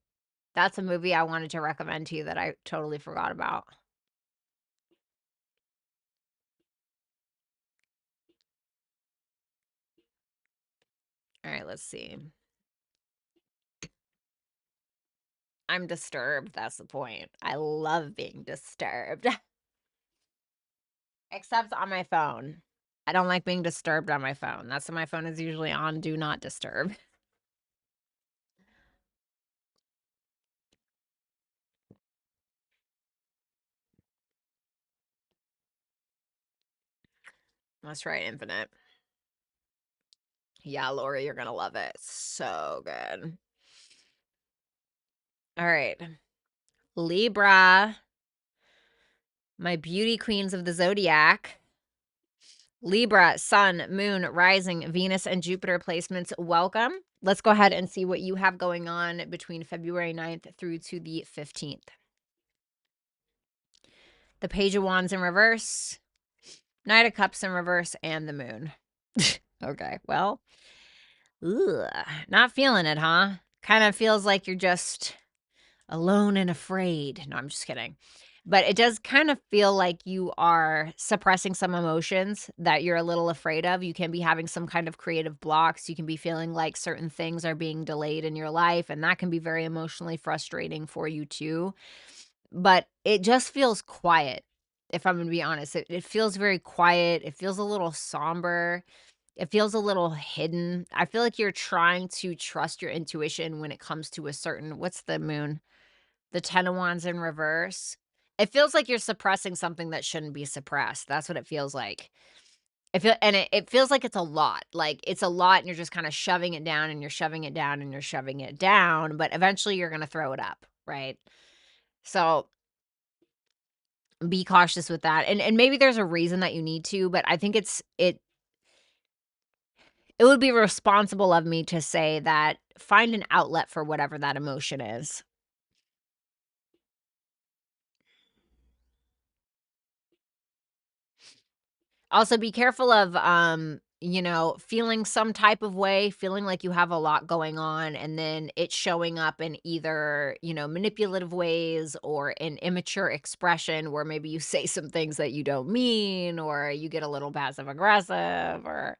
that's a movie I wanted to recommend to you that I totally forgot about. All right, let's see. I'm disturbed. That's the point. I love being disturbed. Except on my phone. I don't like being disturbed on my phone. That's why my phone is usually on do not disturb. Let's try Infinite. Yeah, Lori, you're gonna love it. So good. All right. Libra, my beauty queens of the zodiac. Libra, Sun, Moon, Rising, Venus, and Jupiter placements. Welcome. Let's go ahead and see what you have going on between February 9th through to the 15th. The Page of Wands in reverse, Knight of Cups in reverse, and the Moon. Okay, well, not feeling it, huh? Kind of feels like you're just alone and afraid. No, I'm just kidding. But it does kind of feel like you are suppressing some emotions that you're a little afraid of. You can be having some kind of creative blocks. You can be feeling like certain things are being delayed in your life, and that can be very emotionally frustrating for you too. But it just feels quiet, if I'm gonna be honest. It feels very quiet. It feels a little somber. It feels a little hidden. I feel like you're trying to trust your intuition when it comes to a certain what's the Moon? The 10 of Wands in reverse. It feels like you're suppressing something that shouldn't be suppressed. That's what it feels like. It feels like it's a lot. Like, it's a lot and you're just kinda shoving it down and you're shoving it down and you're shoving it down, but eventually you're gonna throw it up, right? So, be cautious with that. And maybe there's a reason that you need to, but I think it would be responsible of me to say that find an outlet for whatever that emotion is. Also, be careful of, feeling some type of way, feeling like you have a lot going on, and then it showing up in either, manipulative ways or an immature expression where maybe you say some things that you don't mean, or you get a little passive aggressive, or,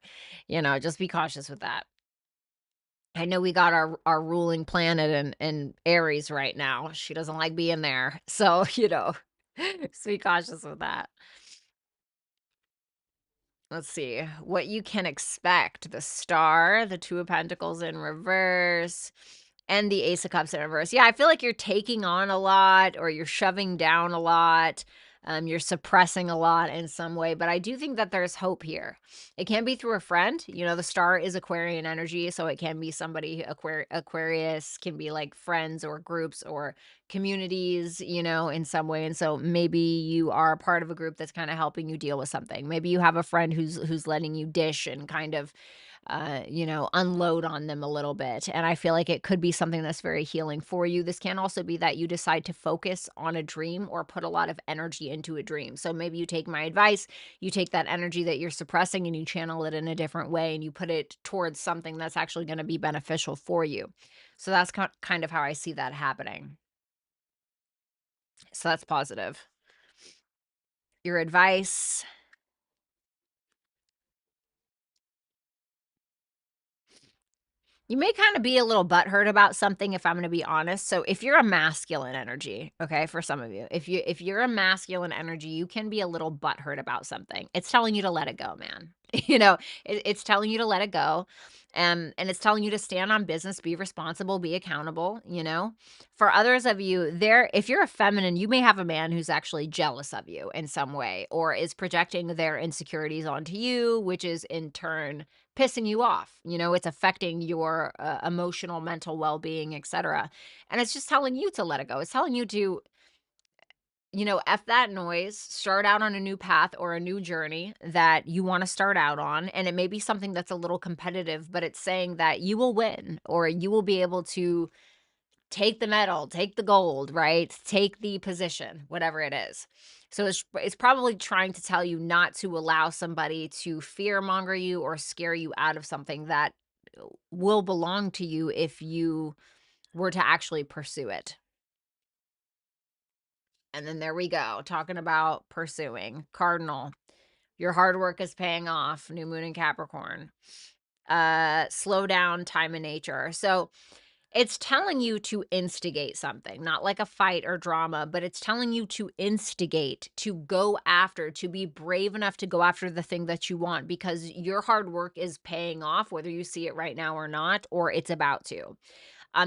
just be cautious with that. I know we got our ruling planet in Aries right now. She doesn't like being there. So, just be cautious with that. Let's see what you can expect. The Star, the Two of Pentacles in reverse, and the Ace of Cups in reverse. Yeah, I feel like you're taking on a lot or you're shoving down a lot. You're suppressing a lot in some way, but I do think that there's hope here. It can be through a friend. The Star is Aquarian energy, so it can be somebody, Aquarius can be like friends or groups or communities, in some way. And so maybe you are a part of a group that's kind of helping you deal with something. Maybe you have a friend who's letting you dish and kind of unload on them a little bit. And I feel like it could be something that's very healing for you. This can also be that you decide to focus on a dream or put a lot of energy into a dream. So maybe you take my advice, you take that energy that you're suppressing and you channel it in a different way and you put it towards something that's actually going to be beneficial for you. So that's kind of how I see that happening. So that's positive. Your advice. You may kind of be a little butthurt about something if I'm going to be honest. So if you're a masculine energy, okay, for some of you, if you're a masculine energy, you can be a little butthurt about something. It's telling you to let it go, man. It's telling you to let it go. And it's telling you to stand on business, be responsible, be accountable. For others of you, if you're a feminine, you may have a man who's actually jealous of you in some way or is projecting their insecurities onto you, which is in turn pissing you off. It's affecting your emotional, mental well-being, etc. And it's just telling you to let it go. It's telling you to F that noise, start out on a new path or a new journey that you want to start out on. And it may be something that's a little competitive, but it's saying that you will win or you will be able to take the medal, take the gold, right? Take the position, whatever it is. So it's probably trying to tell you not to allow somebody to fear monger you or scare you out of something that will belong to you if you were to actually pursue it. And then there we go, talking about pursuing. Cardinal, your hard work is paying off. New moon in Capricorn. Slow down, time and nature. So it's telling you to instigate something, not like a fight or drama, but it's telling you to instigate, to go after, to be brave enough to go after the thing that you want because your hard work is paying off, whether you see it right now or not, or it's about to.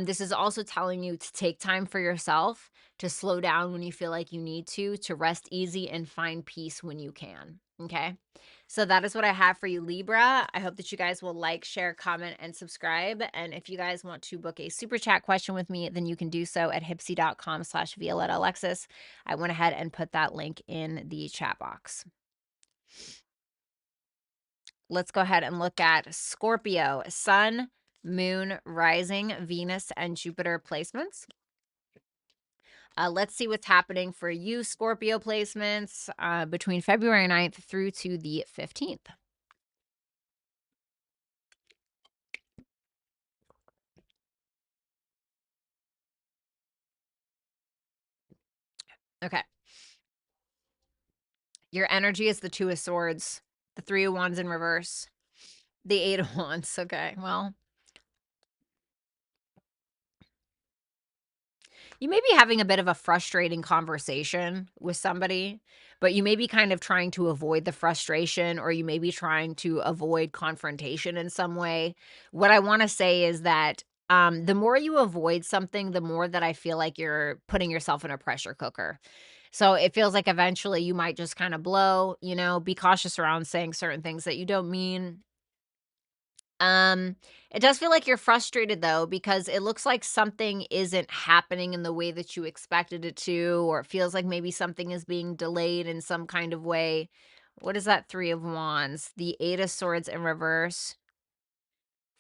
This is also telling you to take time for yourself, to slow down when you feel like you need to rest easy and find peace when you can. Okay. So that is what I have for you, Libra. I hope that you guys will like, share, comment, and subscribe. And if you guys want to book a super chat question with me, then you can do so at HYPSEE.com/Violetta Alexis. I went ahead and put that link in the chat box. Let's go ahead and look at Scorpio, Sun, Moon, Rising, Venus, and Jupiter placements. Let's see what's happening for you, Scorpio placements, between February 9th through to the 15th. Okay. Your energy is the Two of Swords, the Three of Wands in reverse, the Eight of Wands. Okay, well, you may be having a bit of a frustrating conversation with somebody, but you may be kind of trying to avoid the frustration or you may be trying to avoid confrontation in some way. What I want to say is that the more you avoid something, the more that I feel like you're putting yourself in a pressure cooker. So it feels like eventually you might just kind of blow, be cautious around saying certain things that you don't mean. Um, it does feel like you're frustrated though, because it looks like something isn't happening in the way that you expected it to, or it feels like maybe something is being delayed in some kind of way. What is that Three of Wands? The Eight of Swords in reverse.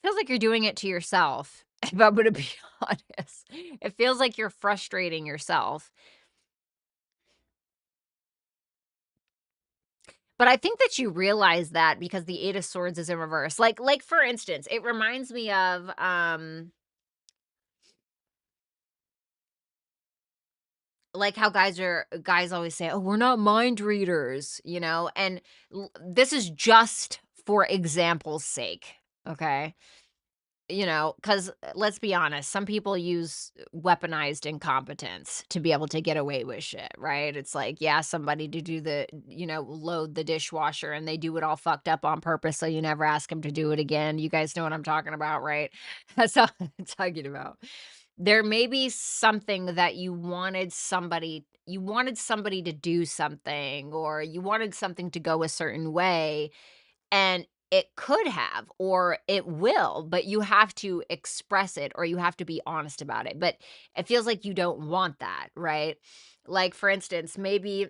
Feels like you're doing it to yourself, if I'm gonna be honest. It feels like you're frustrating yourself. But I think that you realize that because the Eight of Swords is in reverse. Like for instance, it reminds me of like how guys always say, "Oh, we're not mind readers," and this is just for example's sake, okay? Because let's be honest, some people use weaponized incompetence to be able to get away with shit, right? It's like, yeah, somebody to do load the dishwasher and they do it all fucked up on purpose so you never ask them to do it again. You guys know what I'm talking about, right? That's all I'm talking about. There may be something that you wanted somebody to do something, or you wanted something to go a certain way, and it could have, or it will, but you have to express it or you have to be honest about it. But it feels like you don't want that, right? Like, for instance, maybe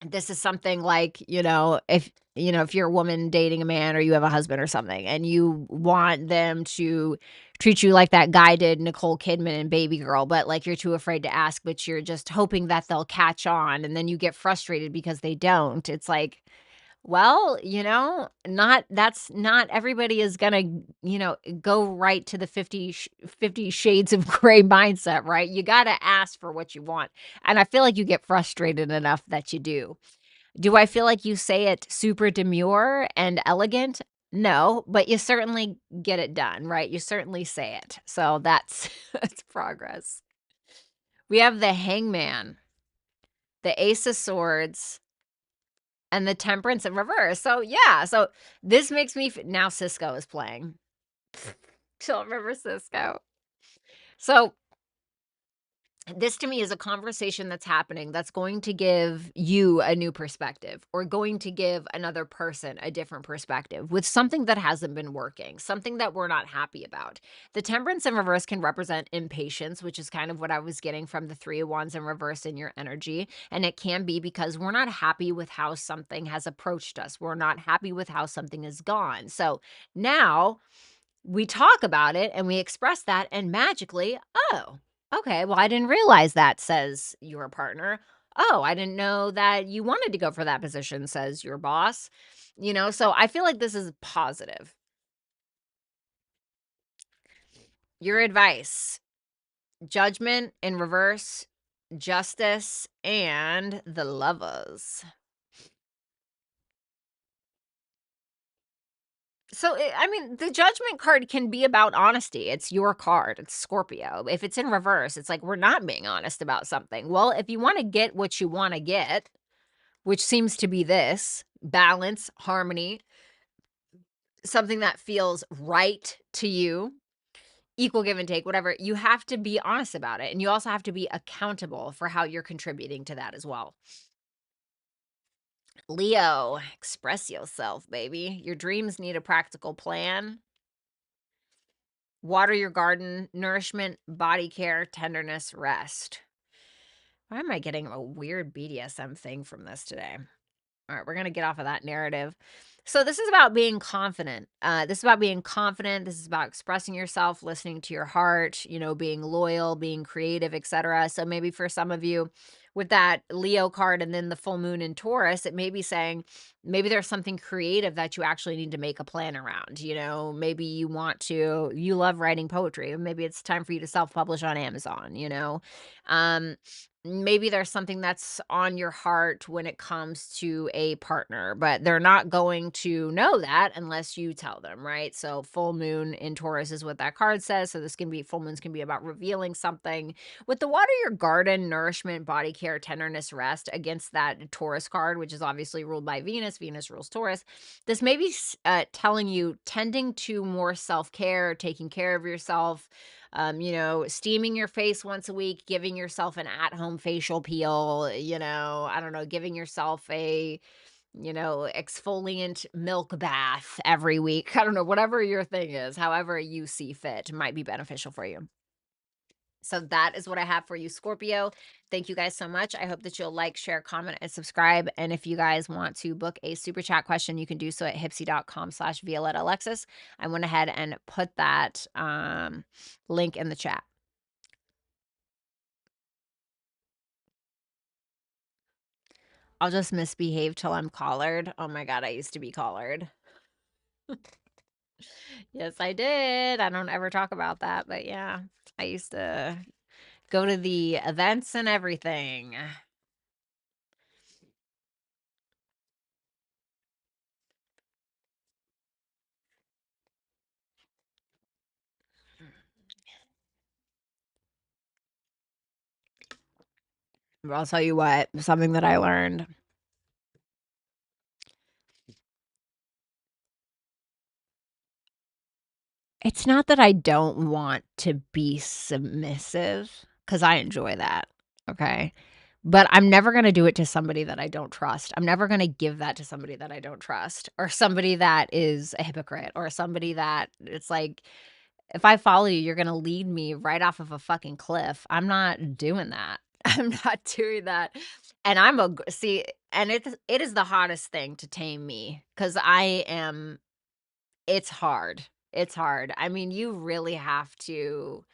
this is something like, if you're a woman dating a man or you have a husband or something and you want them to treat you like that guy did Nicole Kidman and Baby Girl, but like you're too afraid to ask, but you're just hoping that they'll catch on and then you get frustrated because they don't. It's like, well, not everybody is gonna, go right to the 50 shades of gray mindset, right? You gotta ask for what you want. And I feel like you get frustrated enough that you do. Do I feel like you say it super demure and elegant? No, but you certainly get it done, right? You certainly say it. So that's that's progress. We have the Hangman, the Ace of Swords, and the Temperance in reverse. So, yeah, so this makes me now Cisco is playing. She'll remember Cisco. So, This to me is a conversation that's happening that's going to give you a new perspective or going to give another person a different perspective with something that hasn't been working, something that we're not happy about. The temperance in reverse can represent impatience, which is kind of what I was getting from the 3 of Wands in reverse in your energy. And it can be because we're not happy with how something has approached us. We're not happy with how something has gone. So now we talk about it and we express that, and magically, oh, okay, well, I didn't realize that, says your partner. Oh, I didn't know that you wanted to go for that position, says your boss. So I feel like this is positive. Your advice: Judgment in reverse, Justice, and the Lovers. So, I mean, the Judgment card can be about honesty. It's your card. It's Scorpio. If it's in reverse, it's like we're not being honest about something. Well, if you want to get what you want to get, which seems to be this balance, harmony, something that feels right to you, equal give and take, whatever, you have to be honest about it. And you also have to be accountable for how you're contributing to that as well. Leo, express yourself, baby. Your dreams need a practical plan. Water your garden, nourishment, body care, tenderness, rest. Why am I getting a weird BDSM thing from this today? All right, we're going to get off of that narrative. So this is about being confident. This is about being confident. This is about expressing yourself, listening to your heart, being loyal, being creative, etc. So maybe for some of you with that Leo card and then the full moon in Taurus, it may be saying maybe there's something creative that you actually need to make a plan around. Maybe you love writing poetry. Maybe it's time for you to self-publish on Amazon. Um, Maybe there's something that's on your heart when it comes to a partner, but they're not going to know that unless you tell them, right? So full moon in Taurus is what that card says. So full moons can be about revealing something. With the water your garden, nourishment, body care, tenderness, rest against that Taurus card, which is obviously ruled by Venus. Venus rules Taurus. This may be telling you tending to more self-care, taking care of yourself, steaming your face once a week, giving yourself an at-home facial peel, I don't know, giving yourself a, exfoliant milk bath every week. I don't know, whatever your thing is, however you see fit might be beneficial for you. So that is what I have for you, Scorpio. Thank you guys so much. I hope that you'll like, share, comment, and subscribe. And if you guys want to book a super chat question, you can do so at HYPSEE.com/Violetta Alexis. I went ahead and put that link in the chat. I'll just misbehave till I'm collared. Oh my God, I used to be collared. Yes, I did. I don't ever talk about that, but yeah, I used to go to the events and everything. But I'll tell you what, something that I learned. It's not that I don't want to be submissive, because I enjoy that, okay? But I'm never gonna do it to somebody that I don't trust. I'm never gonna give that to somebody that I don't trust, or somebody that is a hypocrite, or somebody that it's like, if I follow you, you're gonna lead me right off of a fucking cliff. I'm not doing that. I'm not doing that. And and it is the hottest thing to tame me, because it's hard. It's hard. I mean, you really have to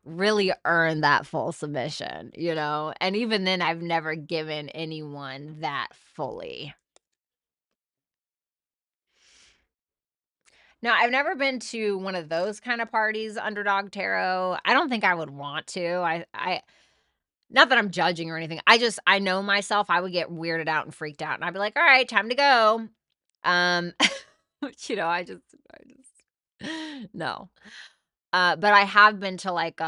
really earn that full submission. And even then, I've never given anyone that fully. No, I've never been to one of those kind of parties, Underdog Tarot. I don't think I would want to. Not that I'm judging or anything. I know myself. I would get weirded out and freaked out, and I'd be like, "All right, time to go." Um, I just no. But I have been to like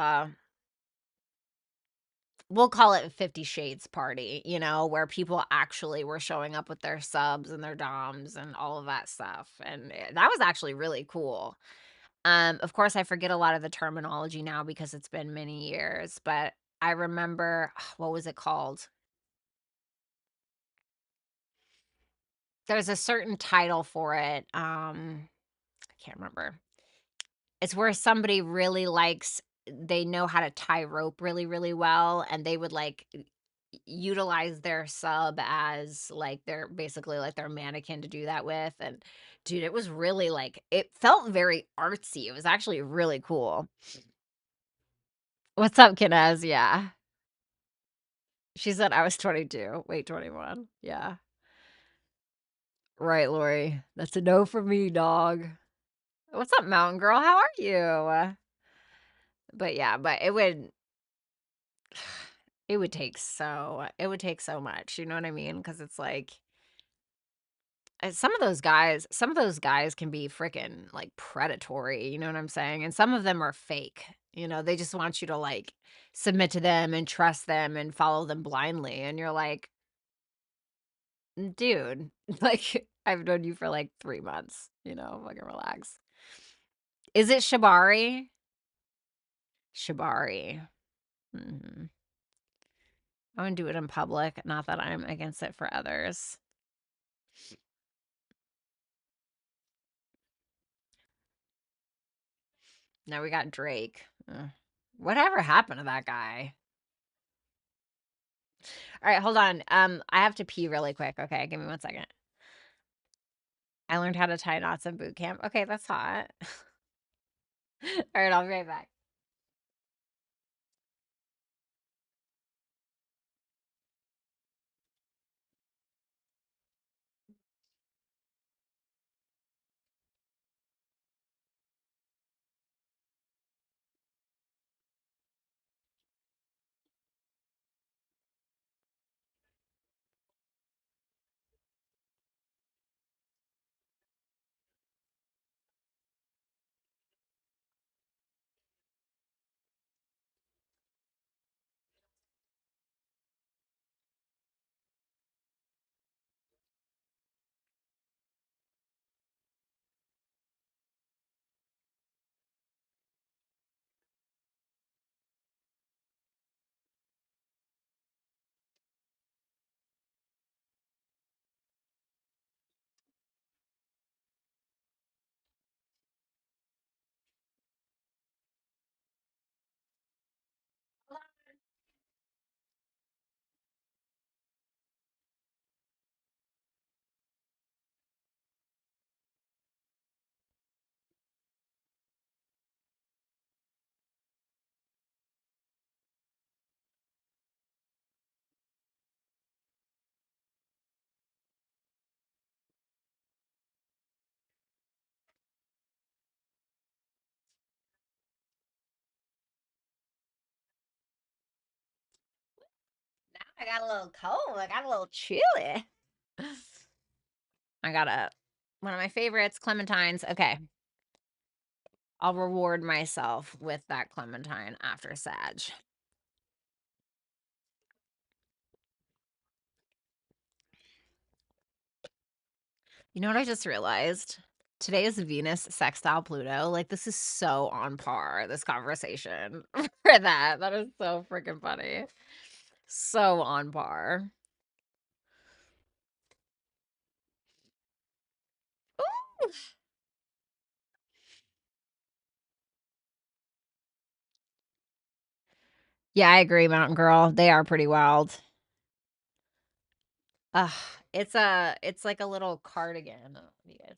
we'll call it 50 Shades party, where people actually were showing up with their subs and their doms and all of that stuff. And that was actually really cool. Of course, I forget a lot of the terminology now because it's been many years, but I remember, what was it called? There's a certain title for it. I can't remember. It's where somebody really likes they know how to tie rope really, really well, and they would, like, utilize their sub as, like, their basically, like, their mannequin to do that with, and, dude, it was really, like it felt very artsy. It was actually really cool. What's up, Kinez? Yeah. She said I was 22. Wait, 21. Yeah. Right, Lori. That's a no for me, dog. What's up, mountain girl? How are you? But yeah, but it would take so much, you know what I mean? Because it's like some of those guys can be freaking like predatory, you know what I'm saying? And some of them are fake. You know, they just want you to like submit to them and trust them and follow them blindly. And you're like, dude, like I've known you for like 3 months, you know, fucking relax. Is it Shibari? Shibari. Mhm. I wouldn't do it in public, not that I'm against it for others. Now we got Drake. Whatever happened to that guy? All right, hold on. I have to pee really quick. Okay, give me 1 second. I learned how to tie knots in boot camp. Okay, that's hot. All right, I'll be right back. Now I got a little cold. I got a little chilly. I got one of my favorites, clementines. Okay. I'll reward myself with that clementine after Sag. You know what I just realized? Today is Venus sextile Pluto. Like, this is so on par, this conversation for that. That is so freaking funny. So on par. Ooh. Yeah, I agree, Mountain Girl. They are pretty wild. Ugh, it's like a little cardigan. You guys.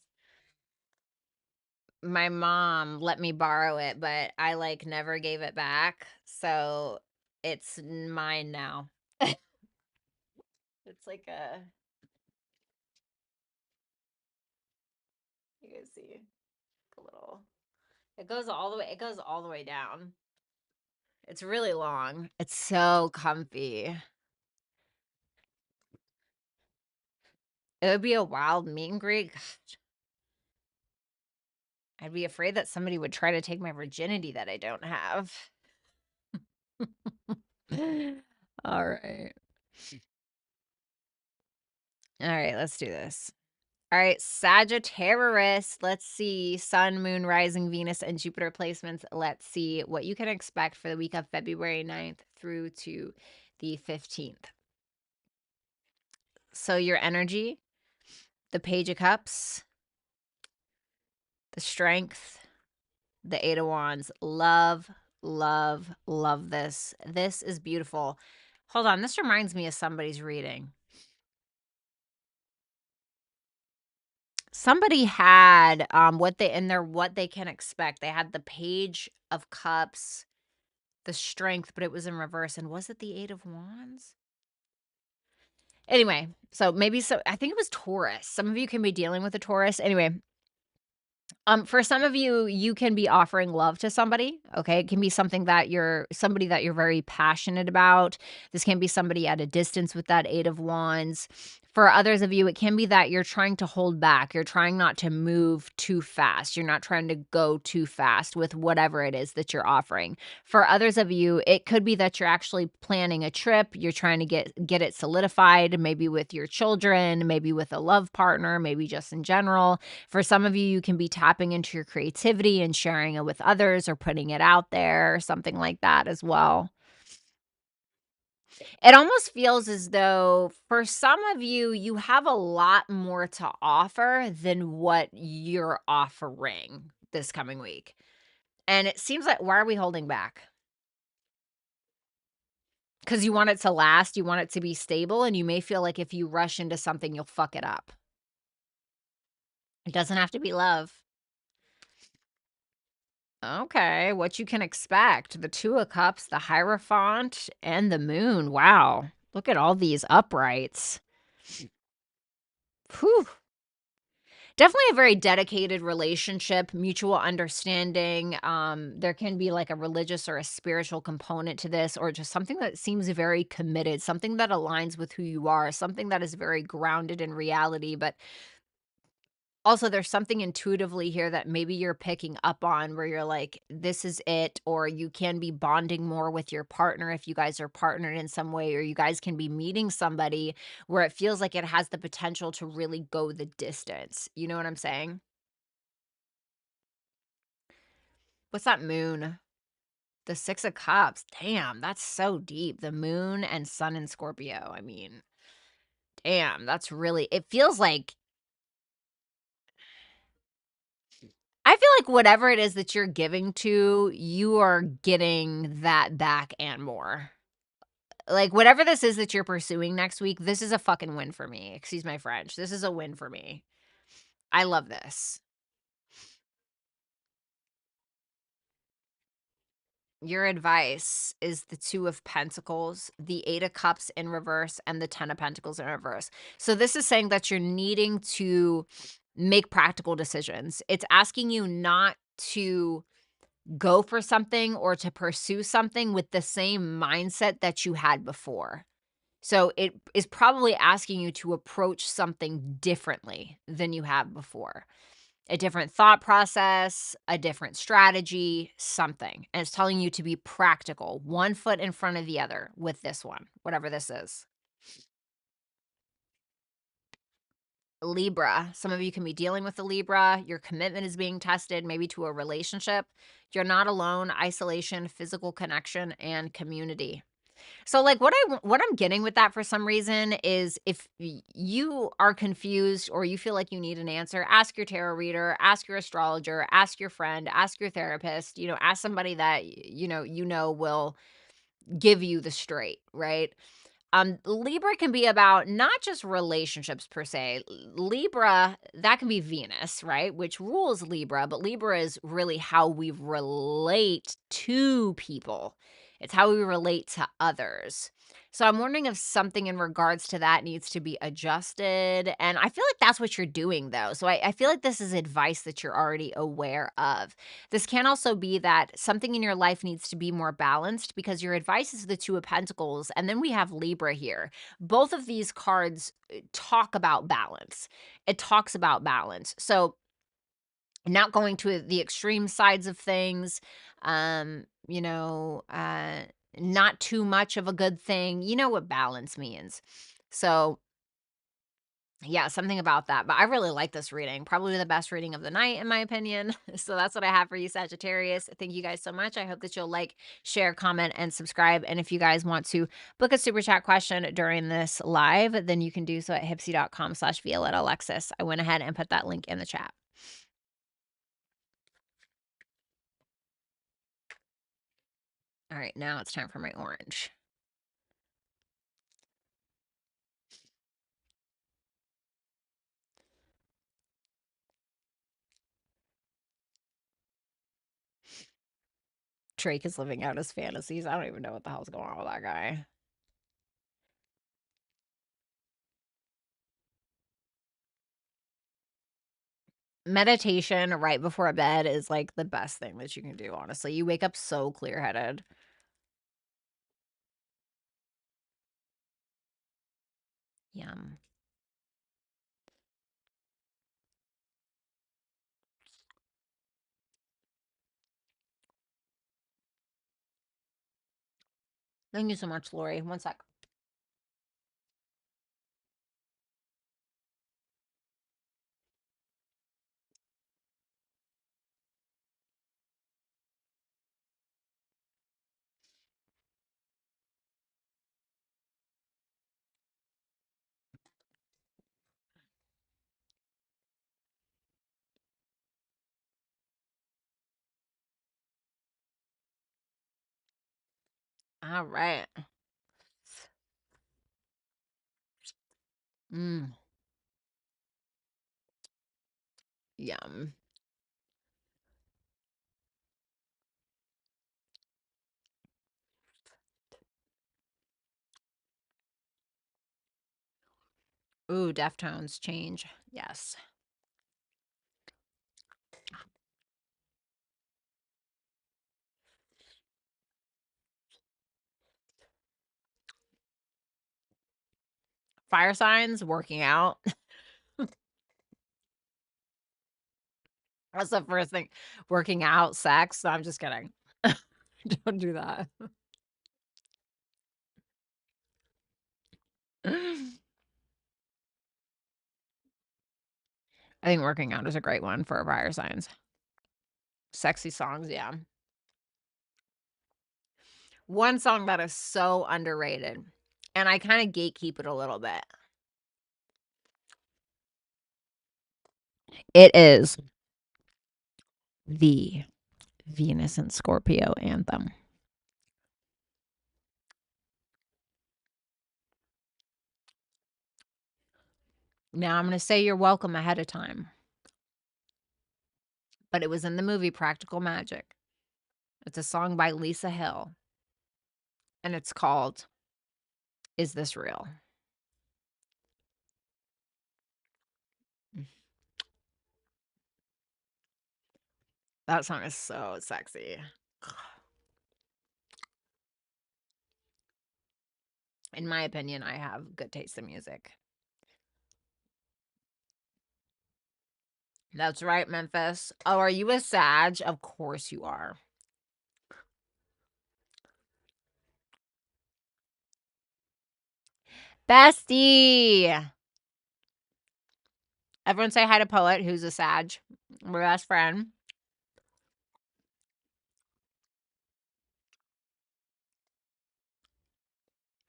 My mom let me borrow it, but I like never gave it back. So it's mine now. It's like you guys see a little it goes all the way down. It's really long. It's so comfy. It would be a wild meet and greet. I'd be afraid that somebody would try to take my virginity that I don't have. All right. All right, let's do this. All right, Sagittarius. Let's see. Sun, Moon, Rising, Venus, and Jupiter placements. Let's see what you can expect for the week of February 9th through to the 15th. So, your energy, the Page of Cups, the Strength, the Eight of Wands. Love, love, love this. This is beautiful. Hold on. This reminds me of somebody's reading. Somebody had what they can expect. They had the Page of Cups, the Strength, but it was in reverse. And was it the Eight of Wands? Anyway, so I think it was Taurus. Some of you can be dealing with a Taurus. Anyway, for some of you, you can be offering love to somebody. Okay. It can be somebody that you're very passionate about. This can be somebody at a distance with that Eight of Wands. For others of you, it can be that you're trying to hold back. You're trying not to move too fast. You're not trying to go too fast with whatever it is that you're offering. For others of you, it could be that you're actually planning a trip. You're trying to get it solidified, maybe with your children, maybe with a love partner, maybe just in general. For some of you, you can be tapping into your creativity and sharing it with others or putting it out there, something like that as well. It almost feels as though for some of you, you have a lot more to offer than what you're offering this coming week. And it seems like, why are we holding back? Because you want it to last, you want it to be stable, and you may feel like if you rush into something, you'll fuck it up. It doesn't have to be love. Okay, what you can expect. The Two of Cups, the Hierophant, and the Moon. Wow. Look at all these uprights. Whew. Definitely a very dedicated relationship, mutual understanding. There can be like a religious or a spiritual component to this, or just something that seems very committed, something that aligns with who you are, something that is very grounded in reality, but also, there's something intuitively here that maybe you're picking up on where you're like, this is it, or you can be bonding more with your partner if you guys are partnered in some way, or you guys can be meeting somebody where it feels like it has the potential to really go the distance. You know what I'm saying? What's that moon? The Six of Cups. Damn, that's so deep. The moon and sun in Scorpio. I mean, damn, that's really, it feels like I feel like whatever it is that you're giving to, you are getting that back and more. Like, whatever this is that you're pursuing next week, this is a fucking win for me. Excuse my French. This is a win for me. I love this. Your advice is the Two of Pentacles, the Eight of Cups in reverse, and the Ten of Pentacles in reverse. So this is saying that you're needing to make practical decisions. It's asking you not to go for something or to pursue something with the same mindset that you had before. So it is probably asking you to approach something differently than you have before. A different thought process, a different strategy, something. And it's telling you to be practical, one foot in front of the other with this one, whatever this is. Libra. Some of you can be dealing with a Libra. Your commitment is being tested, maybe to a relationship. You're not alone. Isolation, physical connection, and community. So, like, what I'm getting with that for some reason is if you are confused or you feel like you need an answer, ask your tarot reader, ask your astrologer, ask your friend, ask your therapist. Ask somebody that will give you the straight, right? Libra can be about not just relationships per se. Libra, that can be Venus, right? Which rules Libra, but Libra is really how we relate to people. It's how we relate to others. So I'm wondering if something in regards to that needs to be adjusted. And I feel like that's what you're doing, though. So I feel like this is advice that you're already aware of. This can also be that something in your life needs to be more balanced because your advice is the Two of Pentacles. And then we have Libra here. Both of these cards talk about balance. It talks about balance. So not going to the extreme sides of things, um, you know, uh, not too much of a good thing. You know what balance means. So Yeah, something about that, but I really like this reading. Probably the best reading of the night, in my opinion. So that's what I have for you, Sagittarius. Thank you guys so much. I hope that you'll like, share, comment, and subscribe. And if you guys want to book a super chat question during this live, then you can do so at HYPSEE.com/Violetta Alexis. I went ahead and put that link in the chat. All right, now it's time for my orange. Drake is living out his fantasies. I don't even know what the hell's going on with that guy. Meditation right before bed is like the best thing that you can do, honestly. You wake up so clear-headed. Yum. Thank you so much, Lori. One sec. All right. Mm, yum. Ooh, Deftones change. Yes. Fire signs, working out. That's the first thing. Working out, sex. No, I'm just kidding. Don't do that. I think working out is a great one for fire signs. Sexy songs, yeah. One song that is so underrated, and I kind of gatekeep it a little bit. It is the Venus and Scorpio anthem. Now I'm going to say you're welcome ahead of time, but it was in the movie Practical Magic. It's a song by Lisa Hill, and it's called Is This Real? That song is so sexy. In my opinion, I have good taste in music. That's right, Memphis. Oh, are you a Sag? Of course you are. Bestie. Everyone say hi to Poet, who's a Sag. My best friend.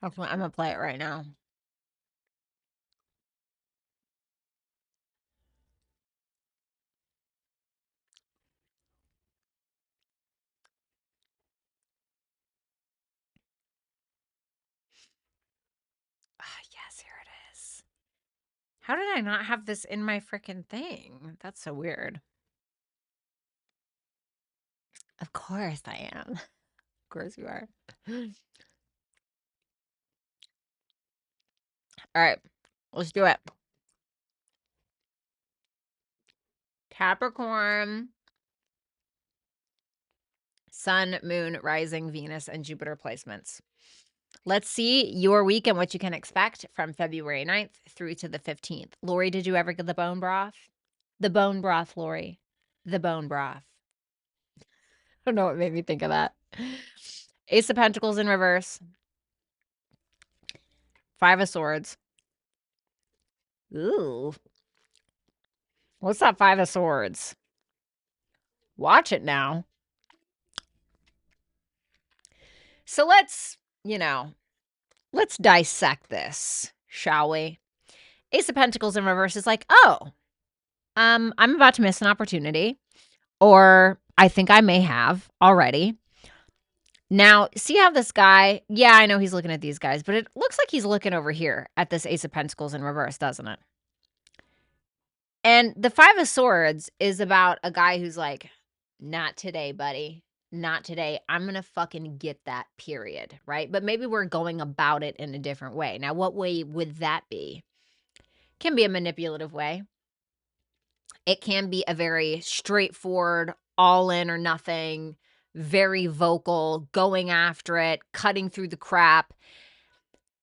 I'm going to play it right now. Yes, here it is. How did I not have this in my freaking thing? That's so weird. Of course I am. Of course you are. All right, let's do it. Capricorn, Sun, Moon, Rising, Venus, and Jupiter placements. Let's see your week and what you can expect from February 9th through to the 15th. Lori, did you ever get the bone broth? The bone broth, Lori. The bone broth. I don't know what made me think of that. Ace of Pentacles in reverse. Five of Swords. Ooh. What's that Five of Swords? Watch it now. So let's dissect this, shall we? Ace of Pentacles in reverse is like, oh, I'm about to miss an opportunity, or I think I may have already. Now, see how this guy, yeah, I know he's looking at these guys, but it looks like he's looking over here at this Ace of Pentacles in reverse, doesn't it? And the Five of Swords is about a guy who's like, not today, buddy. Not today. I'm going to fucking get that, period. Right? But maybe we're going about it in a different way. Now, what way would that be? Can be a manipulative way. It can be a very straightforward, all in or nothing, very vocal, going after it, cutting through the crap.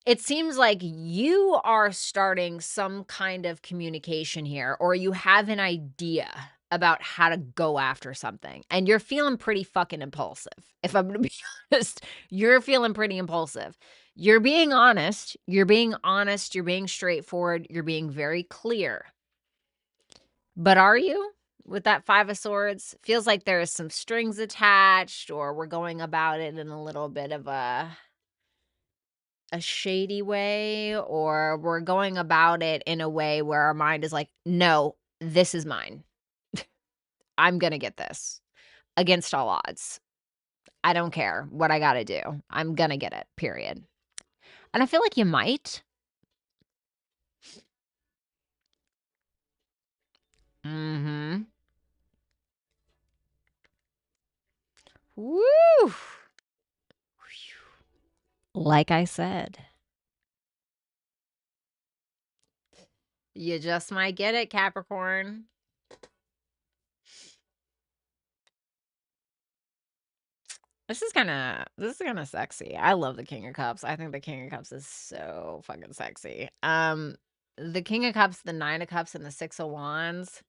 It seems like you are starting some kind of communication here, or you have an idea about how to go after something, and you're feeling pretty fucking impulsive. If I'm gonna be honest, you're feeling pretty impulsive. You're being honest, you're being straightforward, you're being very clear. But are you? With that Five of Swords, feels like there is some strings attached, or we're going about it in a little bit of a shady way, or we're going about it in a way where our mind is like, no, this is mine. I'm gonna get this against all odds. I don't care what I gotta do. I'm gonna get it, period. And I feel like you might. Mm-hmm. Woo! Like I said, you just might get it, Capricorn. This is kind of sexy. I love the King of Cups. I think the King of Cups is so fucking sexy. The King of Cups, the Nine of Cups, and the Six of Wands.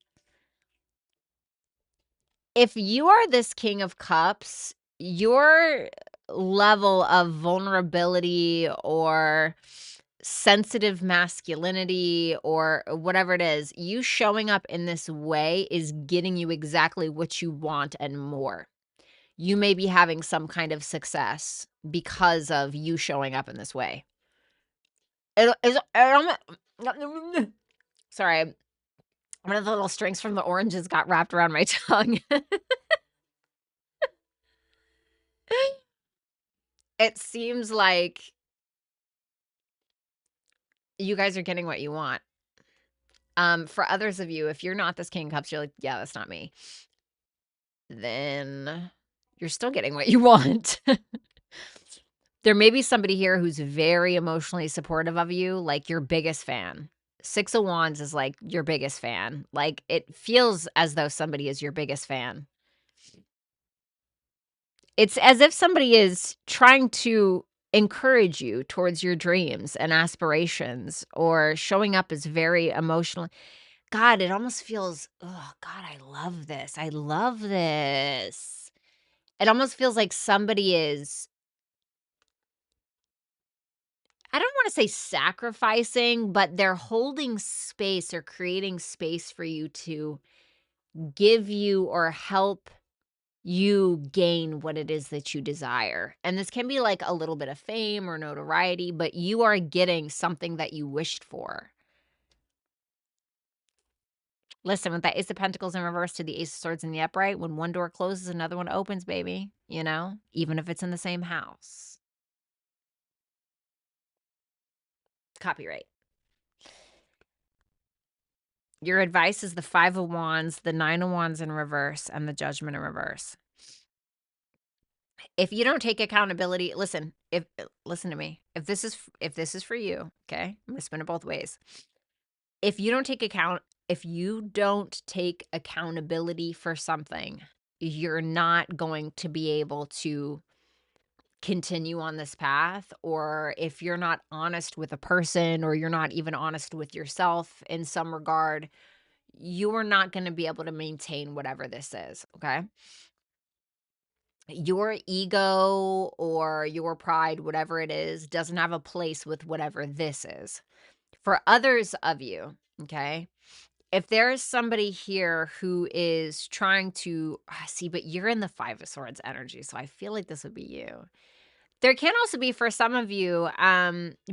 If you are this King of Cups, your level of vulnerability or sensitive masculinity or whatever it is, you showing up in this way is getting you exactly what you want and more. You may be having some kind of success because of you showing up in this way. Sorry, one of the little strings from the oranges got wrapped around my tongue. It seems like you guys are getting what you want. For others of you, if you're not this King of Cups, you're like, yeah, that's not me. Then you're still getting what you want. There may be somebody here who's very emotionally supportive of you, like your biggest fan. Six of Wands is like your biggest fan. Like it feels as though somebody is your biggest fan. It's as if somebody is trying to encourage you towards your dreams and aspirations, or showing up as very emotional. God, it almost feels, oh God, I love this. I love this. It almost feels like somebody is, I don't want to say sacrificing, but they're holding space or creating space for you to give you or help you gain what it is that you desire. And this can be like a little bit of fame or notoriety, but you are getting something that you wished for. Listen, with that Ace of Pentacles in reverse to the Ace of Swords in the upright, when one door closes, another one opens, baby. You know, even if it's in the same house. Copyright. Your advice is the Five of Wands, the Nine of Wands in reverse, and the Judgment in reverse. If you don't take accountability, listen to me. If this is for you, okay? I'm gonna spin it both ways. If you don't take accountability for something, you're not going to be able to continue on this path. Or if you're not honest with a person, or you're not even honest with yourself in some regard, you are not going to be able to maintain whatever this is, okay? Your ego or your pride, whatever it is, doesn't have a place with whatever this is. For others of you, Okay. If there's somebody here who is trying to see, but you're in the Five of Swords energy, so I feel like this would be you. There can also be for some of you,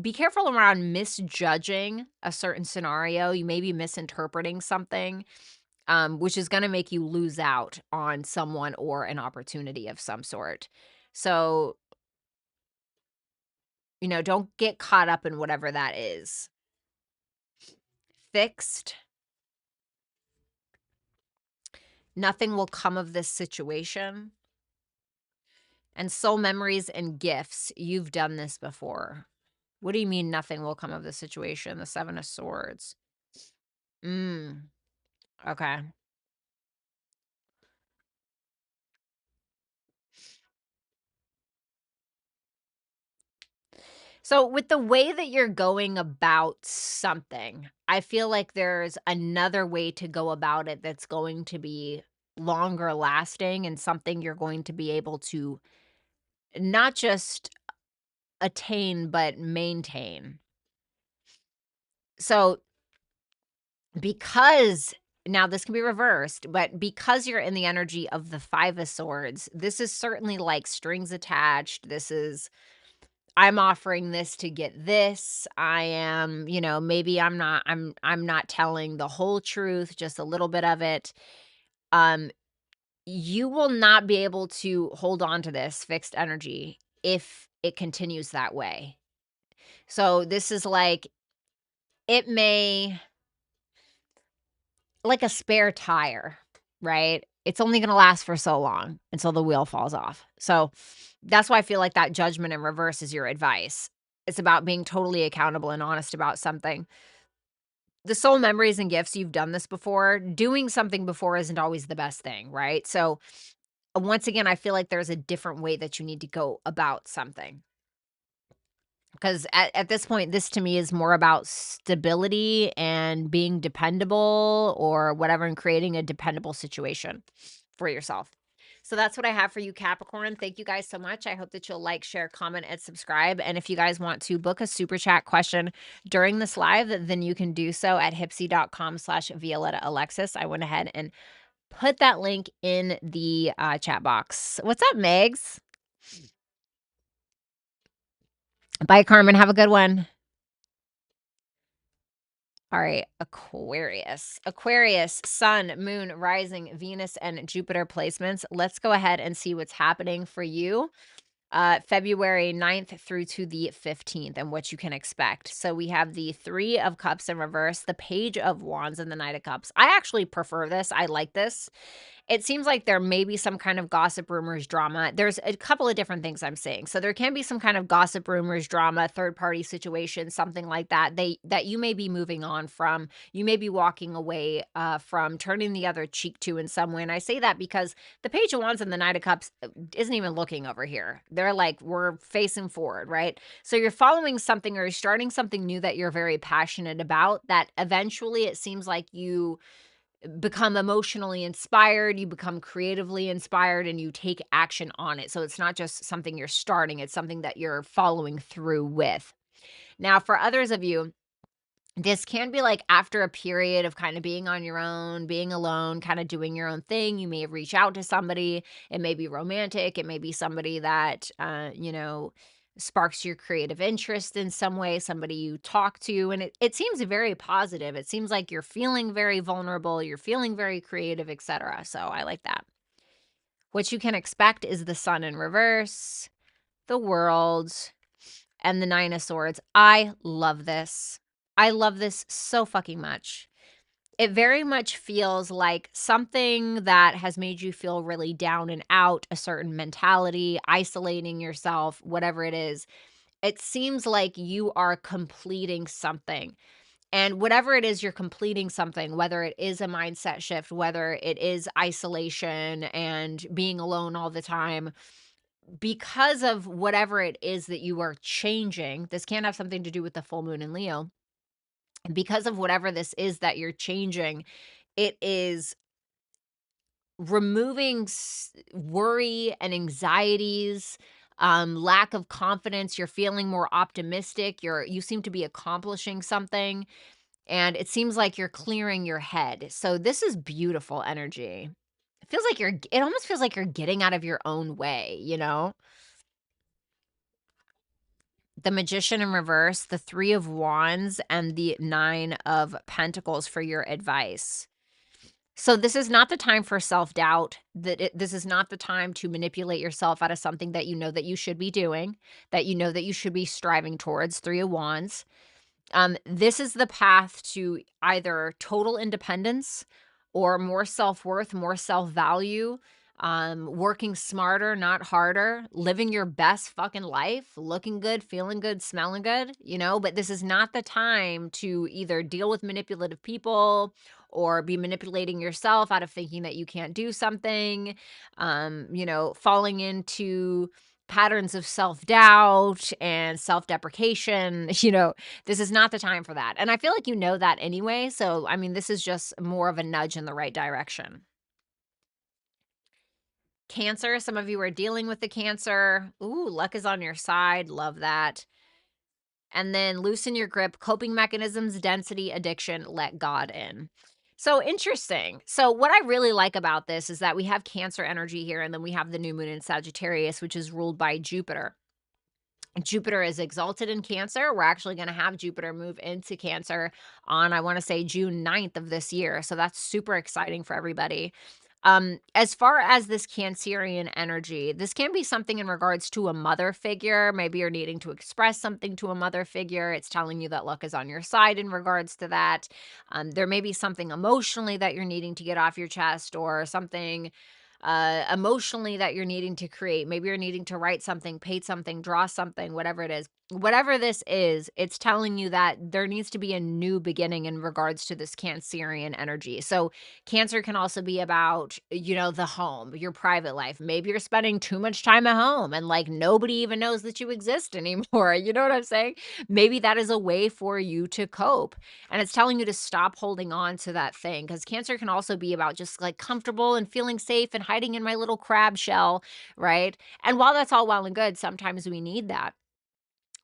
be careful around misjudging a certain scenario. You may be misinterpreting something, which is going to make you lose out on someone or an opportunity of some sort. So, don't get caught up in whatever that is. Fixed. Nothing will come of this situation. And soul memories and gifts. You've done this before. What do you mean nothing will come of this situation? The Seven of Swords. Okay. So with the way that you're going about something, I feel like there's another way to go about it that's going to be longer lasting and something you're going to be able to not just attain, but maintain. So because now this can be reversed, but because you're in the energy of the Five of Swords, this is certainly like strings attached. This is I'm offering this to get this. I am, maybe I'm not telling the whole truth, just a little bit of it. Um you will not be able to hold on to this fixed energy if it continues that way. So this is like it may like a spare tire, right? It's only going to last for so long until the wheel falls off. So that's why I feel like that judgment in reverse is your advice. It's about being totally accountable and honest about something. The soul memories and gifts, you've done this before. Doing something before isn't always the best thing, right? So once again, I feel like there's a different way that you need to go about something. Because at this point, this to me is more about stability and being dependable or whatever, and creating a dependable situation for yourself. So that's what I have for you, Capricorn. Thank you guys so much. I hope that you'll like, share, comment, and subscribe. And if you guys want to book a super chat question during this live, then you can do so at HYPSEE.com/Violetta Alexis. I went ahead and put that link in the chat box. What's up, Megs? Bye, Carmen. Have a good one. All right, Aquarius. Aquarius, Sun, Moon, Rising, Venus, and Jupiter placements. Let's go ahead and see what's happening for you February 9th through to the 15th and what you can expect. So we have the Three of Cups in reverse, the Page of Wands, and the Knight of Cups. I actually prefer this. I like this. It seems like there may be some kind of gossip, rumors, drama. There's a couple of different things I'm seeing. So there can be some kind of gossip, rumors, drama, third-party situation, something like that. That you may be moving on from. You may be walking away from, turning the other cheek to in some way. And I say that because the Page of Wands and the Knight of Cups isn't even looking over here. They're like, we're facing forward, right? So you're following something or you're starting something new that you're very passionate about, that eventually it seems like you become emotionally inspired, you become creatively inspired, and you take action on it. So it's not just something you're starting, it's something that you're following through with. Now, for others of you, this can be like after a period of kind of being on your own, being alone, kind of doing your own thing. You may reach out to somebody. It may be romantic. It may be somebody that, sparks your creative interest in some way, somebody you talk to. And it seems very positive. It seems like you're feeling very vulnerable. You're feeling very creative, etc. So I like that. What you can expect is the Sun in reverse, the World, and the Nine of Swords. I love this. I love this so fucking much. It very much feels like something that has made you feel really down and out, a certain mentality, isolating yourself, whatever it is. It seems like you are completing something. And whatever it is, you're completing something, whether it is a mindset shift, whether it is isolation and being alone all the time, because of whatever it is that you are changing. This can have something to do with the full moon in Leo. Because of whatever this is that you're changing, it is removing worry and anxieties, lack of confidence. You're feeling more optimistic. You seem to be accomplishing something. and it seems like you're clearing your head. So this is beautiful energy. It almost feels like you're getting out of your own way, you know? The Magician in reverse, the 3 of Wands, and the 9 of Pentacles for your advice. So this is not the time for self-doubt. This is not the time to manipulate yourself out of something that you know that you should be doing, that you know that you should be striving towards. 3 of Wands. This is the path to either total independence or more self-worth, more self-value, working smarter, not harder, living your best fucking life, looking good, feeling good, smelling good, you know, but this is not the time to either deal with manipulative people or be manipulating yourself out of thinking that you can't do something, you know, falling into patterns of self-doubt and self-deprecation. You know, this is not the time for that. And I feel like you know that anyway. So, I mean, this is just more of a nudge in the right direction. Cancer, some of you are dealing with the Cancer. Ooh, luck is on your side. Love that. And then loosen your grip, coping mechanisms, density, addiction, let God in. So interesting. So, what I really like about this is that we have Cancer energy here, and then we have the new moon in Sagittarius, which is ruled by Jupiter. Jupiter is exalted in Cancer. We're actually going to have Jupiter move into Cancer on, I want to say, June 9th of this year. So that's super exciting for everybody. As far as this Cancerian energy, this can be something in regards to a mother figure. Maybe you're needing to express something to a mother figure. It's telling you that luck is on your side in regards to that. There may be something emotionally that you're needing to get off your chest, or something emotionally that you're needing to create. Maybe you're needing to write something, paint something, draw something, whatever it is. Whatever this is, it's telling you that there needs to be a new beginning in regards to this Cancerian energy. So, Cancer can also be about, you know, the home, your private life. Maybe you're spending too much time at home and like nobody even knows that you exist anymore. You know what I'm saying? Maybe that is a way for you to cope. And it's telling you to stop holding on to that thing, because Cancer can also be about just like comfortable and feeling safe and hiding in my little crab shell, right? And while that's all well and good, sometimes we need that.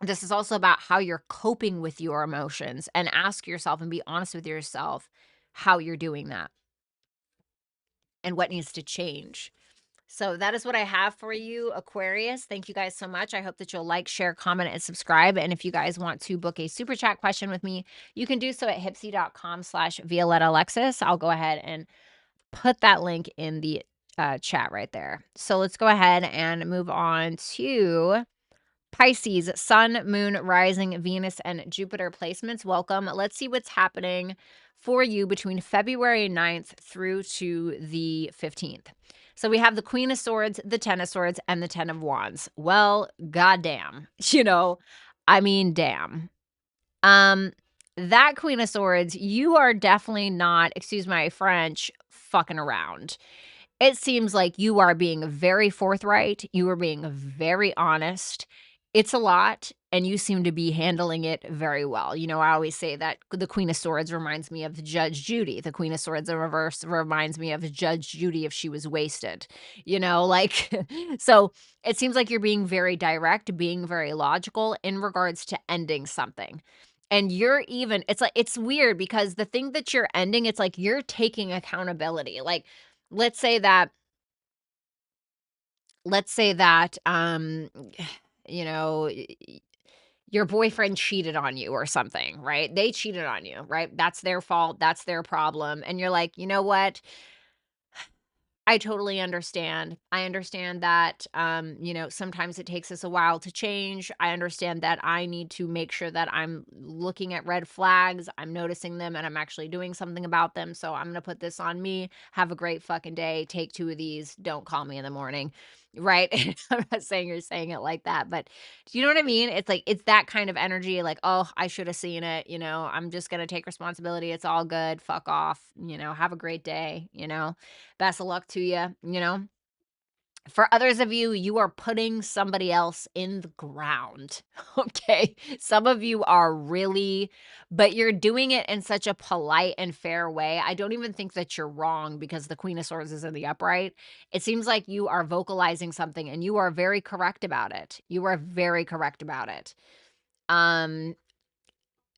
This is also about how you're coping with your emotions, and ask yourself and be honest with yourself how you're doing that and what needs to change. So that is what I have for you, Aquarius. Thank you guys so much. I hope that you'll like, share, comment, and subscribe. And if you guys want to book a super chat question with me, you can do so at HYPSEE.com/Violetta Alexis. I'll go ahead and put that link in the chat right there. So let's go ahead and move on to Pisces, Sun, Moon, Rising, Venus, and Jupiter placements. Welcome. Let's see what's happening for you between February 9th through to the 15th. So we have the Queen of Swords, the Ten of Swords, and the Ten of Wands. Well, goddamn. You know, I mean, damn. That Queen of Swords, you are definitely not, excuse my French, fucking around. It seems like you are being very forthright. You are being very honest. It's a lot, and you seem to be handling it very well. You know, I always say that the Queen of Swords reminds me of Judge Judy. The Queen of Swords in reverse reminds me of Judge Judy if she was wasted. You know, like, so it seems like you're being very direct, being very logical in regards to ending something. And you're even, it's like, it's weird because the thing that you're ending, it's like you're taking accountability. Like, let's say that you know, your boyfriend cheated on you or something, right? They cheated on you, right? That's their fault, that's their problem, and you're like, "You know what? I totally understand. I understand that, you know, sometimes it takes us a while to change. I understand that I need to make sure that I'm looking at red flags, I'm noticing them, and I'm actually doing something about them. So I'm going to put this on me. Have a great fucking day. Take 2 of these. Don't call me in the morning." Right? I'm not saying you're saying it like that, but do you know what I mean? It's like, it's that kind of energy, like, "Oh, I should have seen it. You know, I'm just going to take responsibility. It's all good. Fuck off. You know, have a great day. You know, best of luck to you, you know? For others of you, you are putting somebody else in the ground, okay? Some of you are really, but you're doing it in such a polite and fair way. I don't even think that you're wrong because the Queen of Swords is in the upright. It seems like you are vocalizing something and you are very correct about it. You are very correct about it. Um,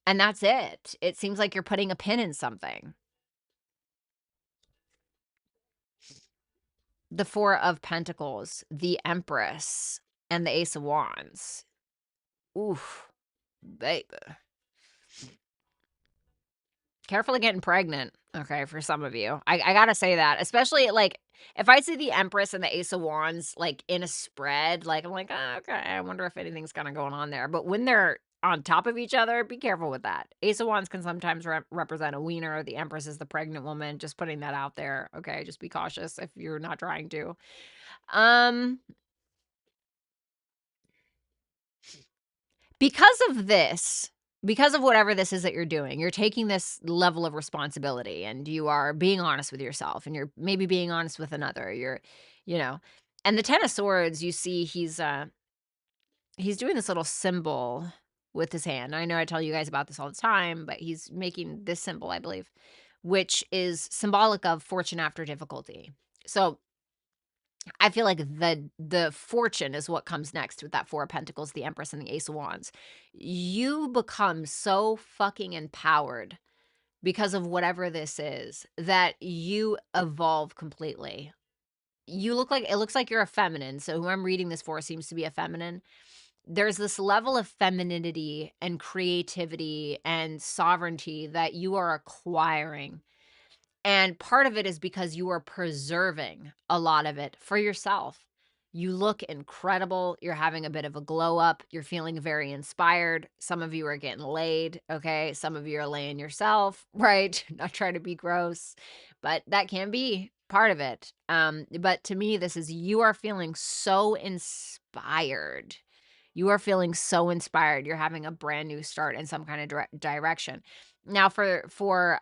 And that's it. It seems like you're putting a pin in something. The Four of Pentacles, the Empress, and the Ace of Wands. Oof, baby. Careful of getting pregnant, okay, for some of you. I gotta say that, especially, like, if I see the Empress and the Ace of Wands, like, in a spread, like, I'm like, "Oh, okay, I wonder if anything's kinda going on there," but when they're on top of each other, be careful with that. Ace of Wands can sometimes represent a wiener, the Empress is the pregnant woman, just putting that out there, okay? Just be cautious if you're not trying to. Um Because of this, because of whatever this is that you're doing, you're taking this level of responsibility and you are being honest with yourself and you're maybe being honest with another. You know, and the 10 of Swords, you see he's doing this little symbol with his hand. I know I tell you guys about this all the time, but he's making this symbol, I believe, which is symbolic of fortune after difficulty. So I feel like the fortune is what comes next with that Four of Pentacles, the Empress, and the Ace of Wands. You become so fucking empowered because of whatever this is that you evolve completely. It looks like you're a feminine. So who I'm reading this for seems to be a feminine. There's this level of femininity and creativity and sovereignty that you are acquiring, and part of it is because you are preserving a lot of it for yourself. You look incredible. You're having a bit of a glow up. You're feeling very inspired. Some of you are getting laid. Okay. Some of you are laying yourself, right? Not trying to be gross, but that can be part of it. But to me, this is you are feeling so inspired. You are feeling so inspired. You're having a brand new start in some kind of direction. Now for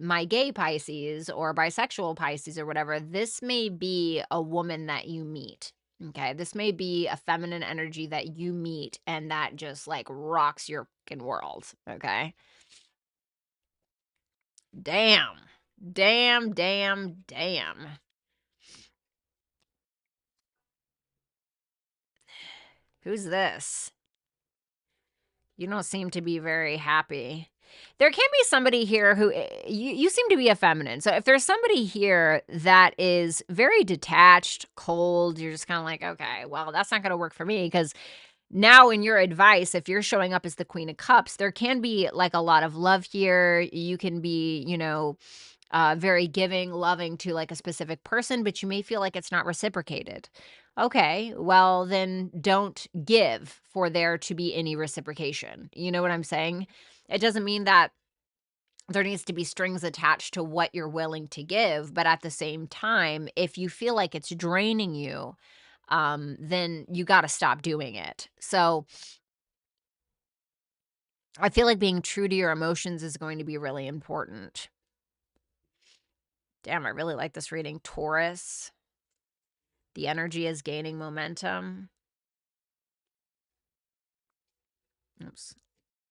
my gay Pisces or bisexual Pisces or whatever, this may be a woman that you meet. Okay, this may be a feminine energy that you meet and that just like rocks your fucking world. Okay. Damn. Damn, damn, damn. Who's this? You don't seem to be very happy. There can be somebody here who you seem to be a feminine. So if there's somebody here that is very detached, cold, you're just kind of like, okay, well, that's not going to work for me because now in your advice, if you're showing up as the Queen of Cups, there can be like a lot of love here. You can be, very giving, loving to like a specific person, but you may feel like it's not reciprocated. Okay, well, then don't give for there to be any reciprocation. You know what I'm saying? It doesn't mean that there needs to be strings attached to what you're willing to give, but at the same time, if you feel like it's draining you, then you got to stop doing it. So I feel like being true to your emotions is going to be really important. Damn, I really like this reading. Taurus. The energy is gaining momentum. Oops.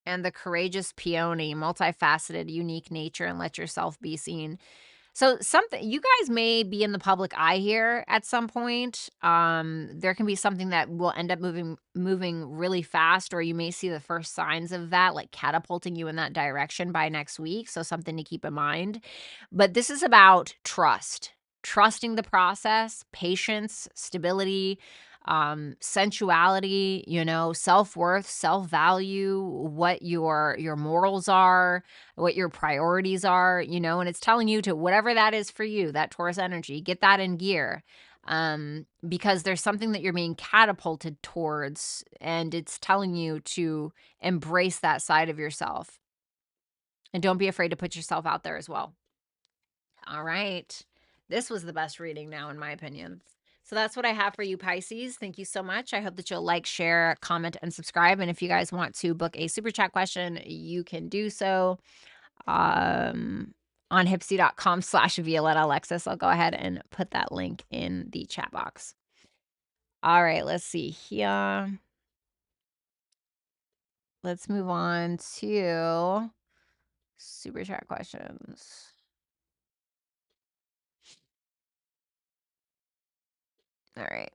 And the courageous peony, multifaceted, unique nature, and let yourself be seen. So something you guys may be in the public eye here at some point. There can be something that will end up moving really fast, or you may see the first signs of that, like catapulting you in that direction by next week. So something to keep in mind. But this is about trust, trusting the process, patience, stability, sensuality, self-worth, self-value, what your morals are, what your priorities are, and it's telling you to whatever that is for you, that Taurus energy, get that in gear. Because there's something that you're being catapulted towards, and it's telling you to embrace that side of yourself. And don't be afraid to put yourself out there as well. All right. This was the best reading now, in my opinion. So that's what I have for you, Pisces. Thank you so much. I hope that you'll like, share, comment, and subscribe. And if you guys want to book a super chat question, you can do so on HYPSEE.com/Violetta Alexis. I'll go ahead and put that link in the chat box. All right, let's see here. Let's move on to super chat questions. All right.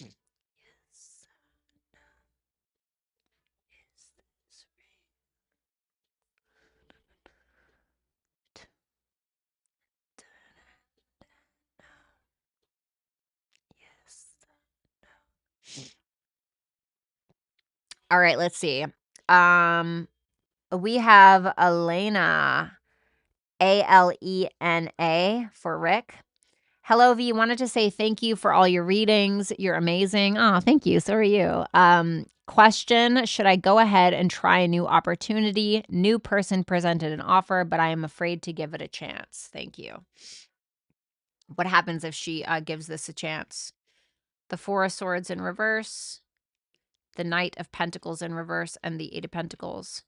Yes. All right, let's see. Um, we have Elena, Alena for Rick. Hello, V. Wanted to say thank you for all your readings. You're amazing. Oh, thank you. So are you. Question: should I go ahead and try a new opportunity? New person presented an offer, but I am afraid to give it a chance. Thank you. What happens if she gives this a chance? The Four of Swords in reverse, the Knight of Pentacles in reverse, and the Eight of Pentacles.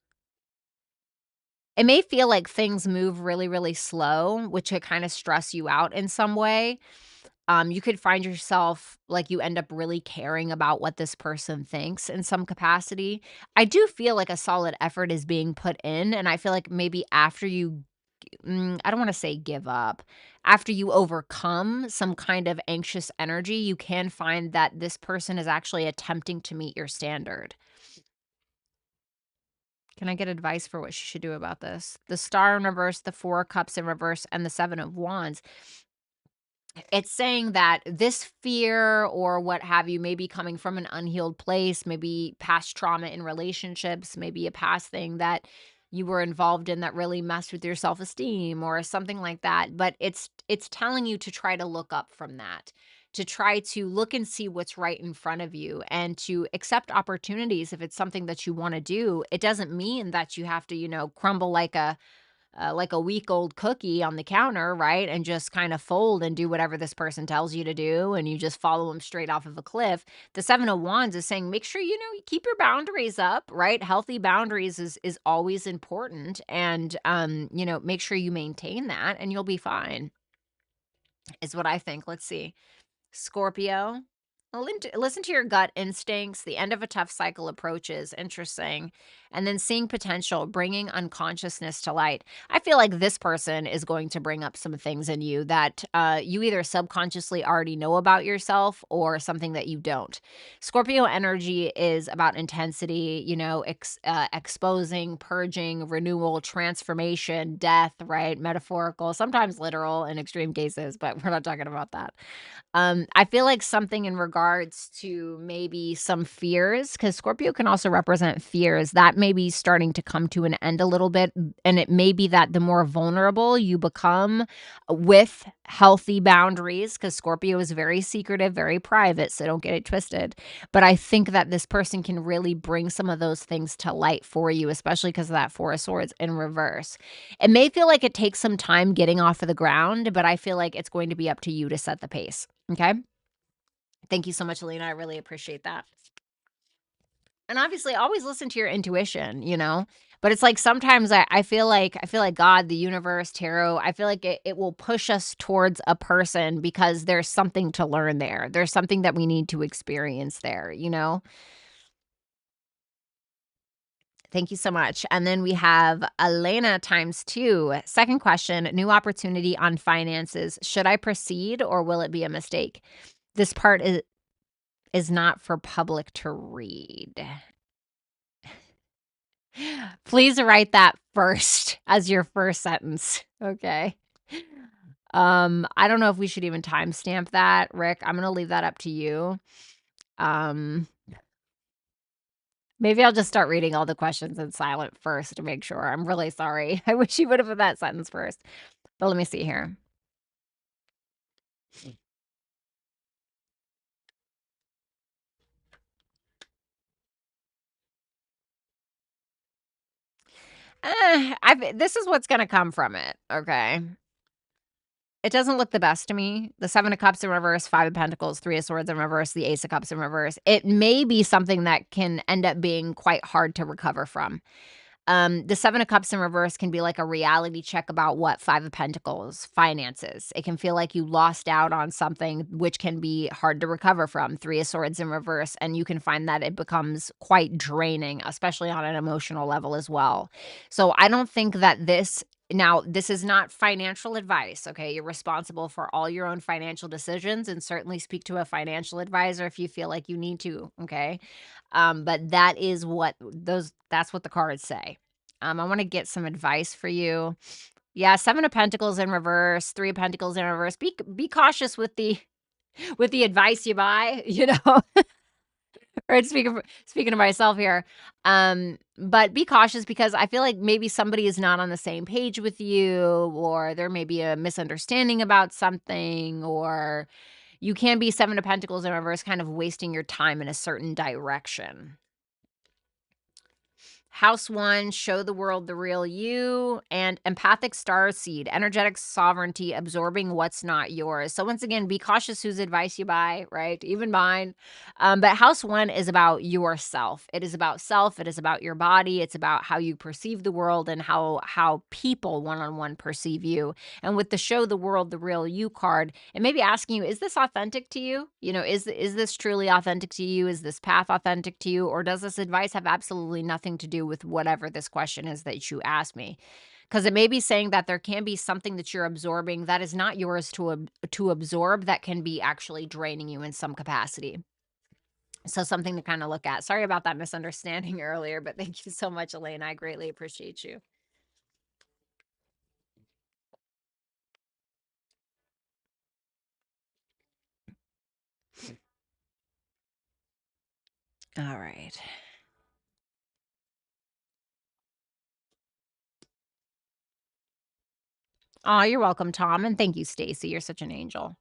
It may feel like things move really, really slow, which could kind of stress you out in some way. You could find yourself like you end up really caring about what this person thinks in some capacity. I do feel like a solid effort is being put in, and I feel like maybe after you I don't want to say give up. After you overcome some kind of anxious energy, you can find that this person is actually attempting to meet your standard. Can I get advice for what she should do about this? The Star in reverse, the Four of Cups in reverse, and the Seven of Wands. It's saying that this fear or what have you may be coming from an unhealed place, maybe past trauma in relationships, maybe a past thing that you were involved in that really messed with your self-esteem or something like that. But it's telling you to try to look up from that, to try to look and see what's right in front of you and to accept opportunities if it's something that you want to do. It doesn't mean that you have to, crumble like a week old cookie on the counter, right? And just kind of fold and do whatever this person tells you to do. And you just follow them straight off of a cliff. The Seven of Wands is saying, make sure, you keep your boundaries up, right? Healthy boundaries is always important. And, make sure you maintain that and you'll be fine, is what I think. Let's see. Scorpio. Listen to your gut instincts. The end of a tough cycle approaches. Interesting. And then seeing potential, bringing unconsciousness to light. I feel like this person is going to bring up some things in you that you either subconsciously already know about yourself or something that you don't. Scorpio energy is about intensity, exposing, purging, renewal, transformation, death, right? Metaphorical, sometimes literal in extreme cases, but we're not talking about that. I feel like something in regards to maybe some fears, because Scorpio can also represent fears that may be starting to come to an end a little bit. And it may be that the more vulnerable you become with healthy boundaries, because Scorpio is very secretive, very private, so don't get it twisted. But I think that this person can really bring some of those things to light for you, especially because of that Four of Swords in reverse. It may feel like it takes some time getting off of the ground, but I feel like it's going to be up to you to set the pace. Okay. Thank you so much, Alina. I really appreciate that. And obviously always listen to your intuition. But it's like sometimes I feel like God, the universe, tarot, I feel like it will push us towards a person because there's something to learn there. There's something that we need to experience there. Thank you so much. And then we have Elena times two. Second question, new opportunity on finances. Should I proceed or will it be a mistake? This part is not for public to read. Please write that first as your first sentence. Okay. I don't know if we should even timestamp that, Rick. I'm gonna leave that up to you. Um, Maybe I'll just start reading all the questions in silent first to make sure. I'm really sorry. I wish you would have put that sentence first. But let me see here. This is what's gonna come from it, okay? It doesn't look the best to me. The Seven of Cups in reverse, Five of Pentacles, Three of Swords in reverse, the Ace of Cups in reverse. It may be something that can end up being quite hard to recover from. The Seven of Cups in reverse can be like a reality check about what Five of Pentacles, finances. It can feel like you lost out on something, which can be hard to recover from. Three of Swords in reverse, and you can find that it becomes quite draining, especially on an emotional level as well. So I don't think that this is not financial advice, okay? You're responsible for all your own financial decisions and certainly speak to a financial advisor if you feel like you need to, okay? But that's what the cards say. I want to get some advice for you. Yeah, Seven of Pentacles in reverse, Three of Pentacles in reverse. Be cautious with the with the advice you buy, Right, speaking to myself here. But be cautious because I feel like maybe somebody is not on the same page with you, or there may be a misunderstanding about something, or you can be 7 of Pentacles in reverse, kind of wasting your time in a certain direction. House 1, show the world the real you, and empathic star seed, energetic sovereignty, absorbing what's not yours. So once again, be cautious whose advice you buy, right? Even mine. But house 1 is about yourself. It is about self. It is about your body. It's about how you perceive the world and how people one-on-one perceive you. And with the show the world the real you card, it may be asking you, is this authentic to you? You know, is this truly authentic to you? Is this path authentic to you? Or does this advice have absolutely nothing to do with whatever this question is that you asked me? Because it may be saying that there can be something that you're absorbing that is not yours to absorb, that can be actually draining you in some capacity. So something to kind of look at. Sorry about that misunderstanding earlier, but thank you so much, Elaine. I greatly appreciate you. All right. Oh, you're welcome, Tom. And thank you, Stacy. You're such an angel.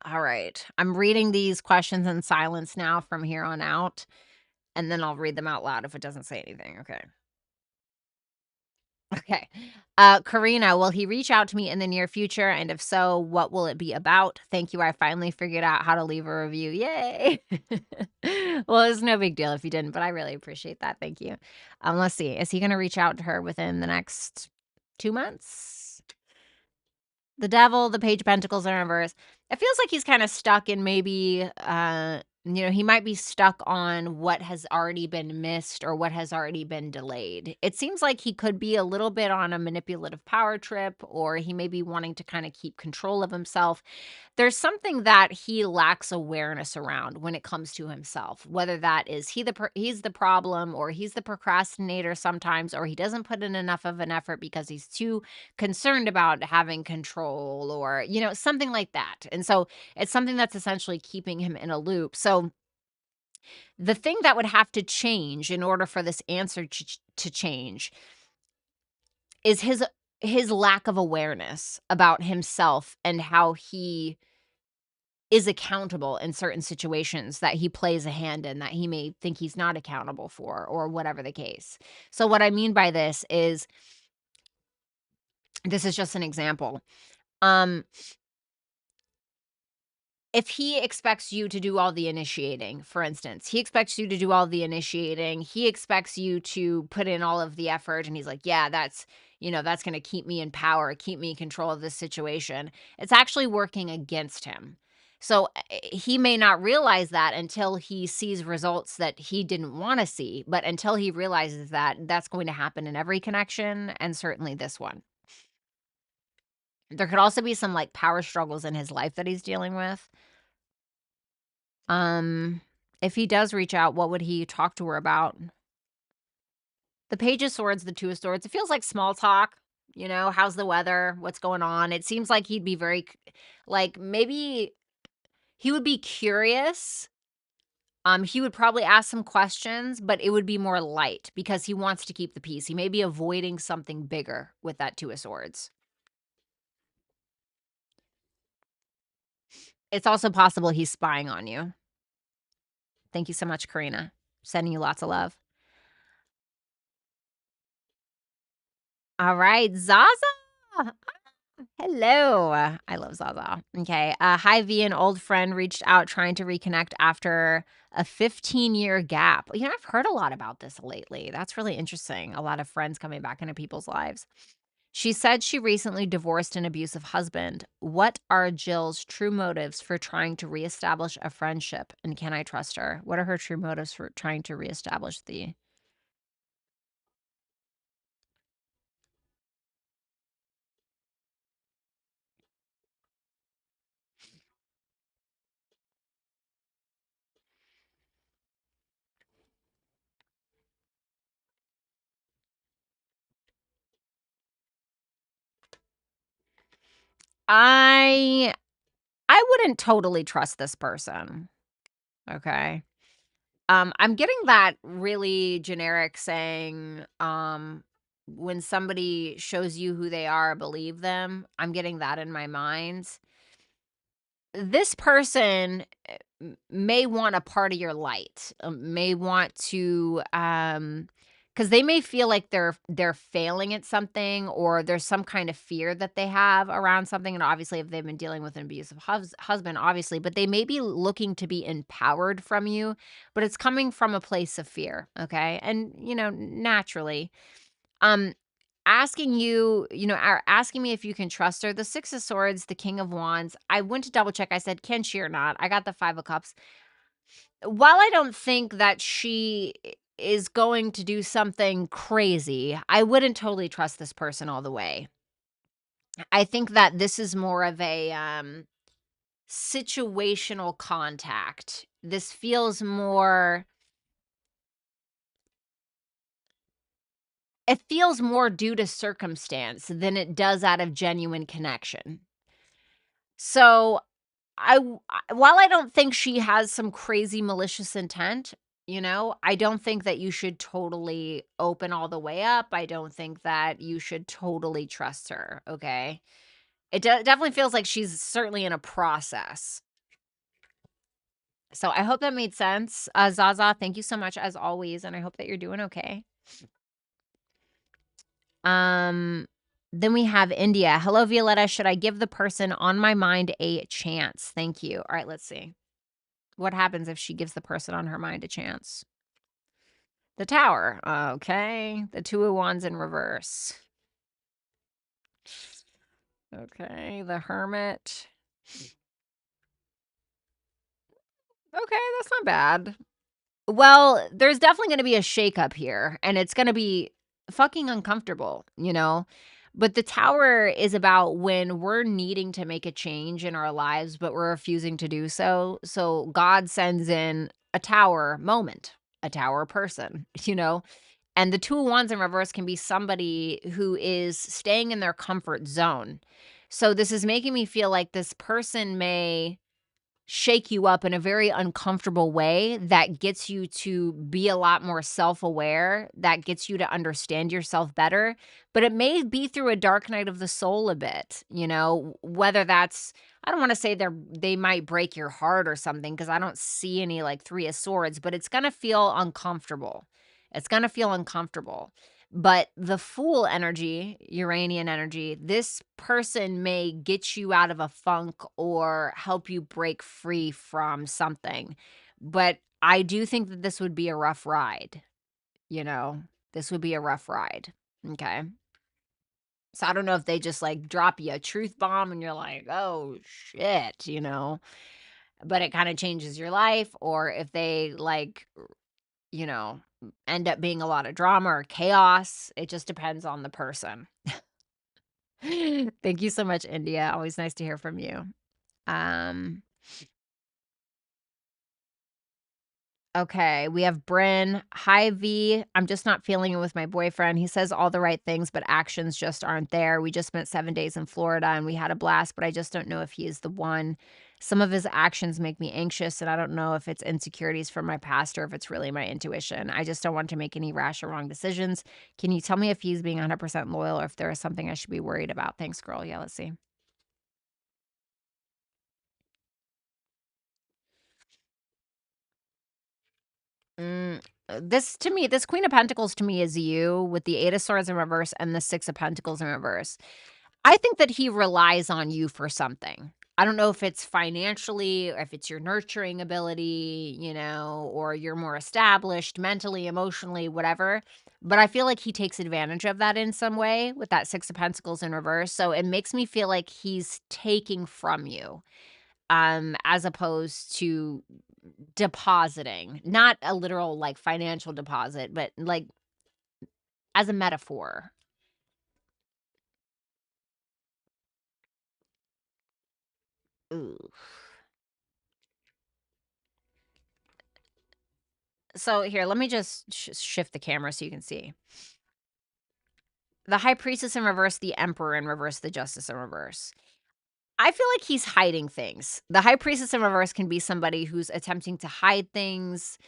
All right. I'm reading these questions in silence now from here on out, and then I'll read them out loud if it doesn't say anything. Okay. Okay. Karina, will he reach out to me in the near future? And if so, what will it be about? Thank you. I finally figured out how to leave a review. Yay. Well, it's no big deal if you didn't, but I really appreciate that. Thank you. Let's see. Is he going to reach out to her within the next 2 months? The Devil, the Page of Pentacles in reverse. It feels like he's kind of stuck in maybe, he might be stuck on what has already been missed or what has already been delayed. It seems like he could be a little bit on a manipulative power trip, or he may be wanting to kind of keep control of himself. There's something that he lacks awareness around when it comes to himself, whether that is he's the problem, or he's the procrastinator sometimes, or he doesn't put in enough of an effort because he's too concerned about having control, or something like that. And so it's something that's essentially keeping him in a loop. So the thing that would have to change in order for this answer to change is his lack of awareness about himself and how he is accountable in certain situations that he plays a hand in that he may think he's not accountable for, or whatever the case. So what I mean by this is just an example. Um if he expects you to do all the initiating, for instance, he expects you to do all the initiating, he expects you to put in all of the effort, and he's like, yeah, that's going to keep me in power, keep me in control of this situation. It's actually working against him. So he may not realize that until he sees results that he didn't want to see, but until he realizes that, that's going to happen in every connection, and certainly this one. There could also be some like power struggles in his life that he's dealing with. Um, if he does reach out, what would he talk to her about? The Page of Swords, the Two of Swords, it feels like small talk. How's the weather? What's going on? It seems like he'd be very, like, maybe he would be curious. He would probably ask some questions, but it would be more light because he wants to keep the peace. He may be avoiding something bigger with that Two of Swords. It's also possible he's spying on you. Thank you so much, Karina. Sending you lots of love. All right, Zaza. Hello. I love Zaza. Okay. Hi, V. An old friend reached out trying to reconnect after a 15-year gap. I've heard a lot about this lately. That's really interesting. A lot of friends coming back into people's lives. She said she recently divorced an abusive husband. What are Jill's true motives for trying to reestablish a friendship? And can I trust her? What are her true motives for trying to reestablish the I wouldn't totally trust this person, okay? I'm getting that really generic saying, when somebody shows you who they are, believe them. I'm getting that in my mind. This person may want a part of your light, may want to, because they may feel like they're failing at something, or there's some kind of fear that they have around something. And obviously, if they've been dealing with an abusive husband, obviously, but they may be looking to be empowered from you, but it's coming from a place of fear. Okay, and naturally, um, asking you, are asking me if you can trust her. The Six of Swords, the King of Wands. I went to double check. I said, can she or not? I got the Five of Cups. While I don't think that she is going to do something crazy, I wouldn't totally trust this person all the way. I think that this is more of a situational contact. This feels more, it feels more due to circumstance than it does out of genuine connection. So while I don't think she has some crazy malicious intent, I don't think that you should totally open all the way up. I don't think that you should totally trust her, okay? It definitely feels like she's certainly in a process. So I hope that made sense. Zaza, thank you so much as always, and I hope that you're doing okay. Um, then we have India. Hello, Violetta. Should I give the person on my mind a chance? Thank you. All right, let's see. What happens if she gives the person on her mind a chance? The Tower. Okay. The Two of Wands in reverse. Okay. The Hermit. Okay, that's not bad. Well, there's definitely going to be a shakeup here, and it's going to be fucking uncomfortable. But the Tower is about when we're needing to make a change in our lives, but we're refusing to do so. So God sends in a Tower moment, a Tower person. And the Two of Wands in reverse can be somebody who is staying in their comfort zone. So this is making me feel like this person may shake you up in a very uncomfortable way that gets you to be a lot more self-aware, that gets you to understand yourself better, but it may be through a dark night of the soul a bit, whether that's, I don't want to say they might break your heart or something, because I don't see any like Three of Swords, but it's going to feel uncomfortable. It's going to feel uncomfortable. But the Fool energy, Uranian energy, this person may get you out of a funk or help you break free from something. But I do think that this would be a rough ride, you know? This would be a rough ride. Okay. So I don't know if they just like drop you a truth bomb and you're like, oh shit. But it kind of changes your life, or if they like, you know, end up being a lot of drama or chaos. It just depends on the person. Thank you so much, India. Always nice to hear from you. Um, okay, we have Bryn. Hi, V. I'm just not feeling it with my boyfriend. He says all the right things, but actions just aren't there. We just spent 7 days in Florida and we had a blast, but I just don't know if he is the one. Some of his actions make me anxious, and I don't know if it's insecurities from my past or if it's really my intuition. I just don't want to make any rash or wrong decisions. Can you tell me if he's being 100% loyal or if there is something I should be worried about? Thanks, girl. Yeah, let's see. This to me, this Queen of Pentacles to me is you with the Eight of Swords in reverse and the Six of Pentacles in reverse. I think that he relies on you for something. I don't know if it's financially or if it's your nurturing ability, or you're more established mentally, emotionally, whatever. But I feel like he takes advantage of that in some way with that Six of Pentacles in reverse. So it makes me feel like he's taking from you, as opposed to depositing. Not a literal like financial deposit, but like as a metaphor. Ooh. So here, let me just shift the camera so you can see. The High Priestess in reverse, the Emperor in reverse, the Justice in reverse. I feel like he's hiding things. The high priestess in reverse can be somebody who's attempting to hide things,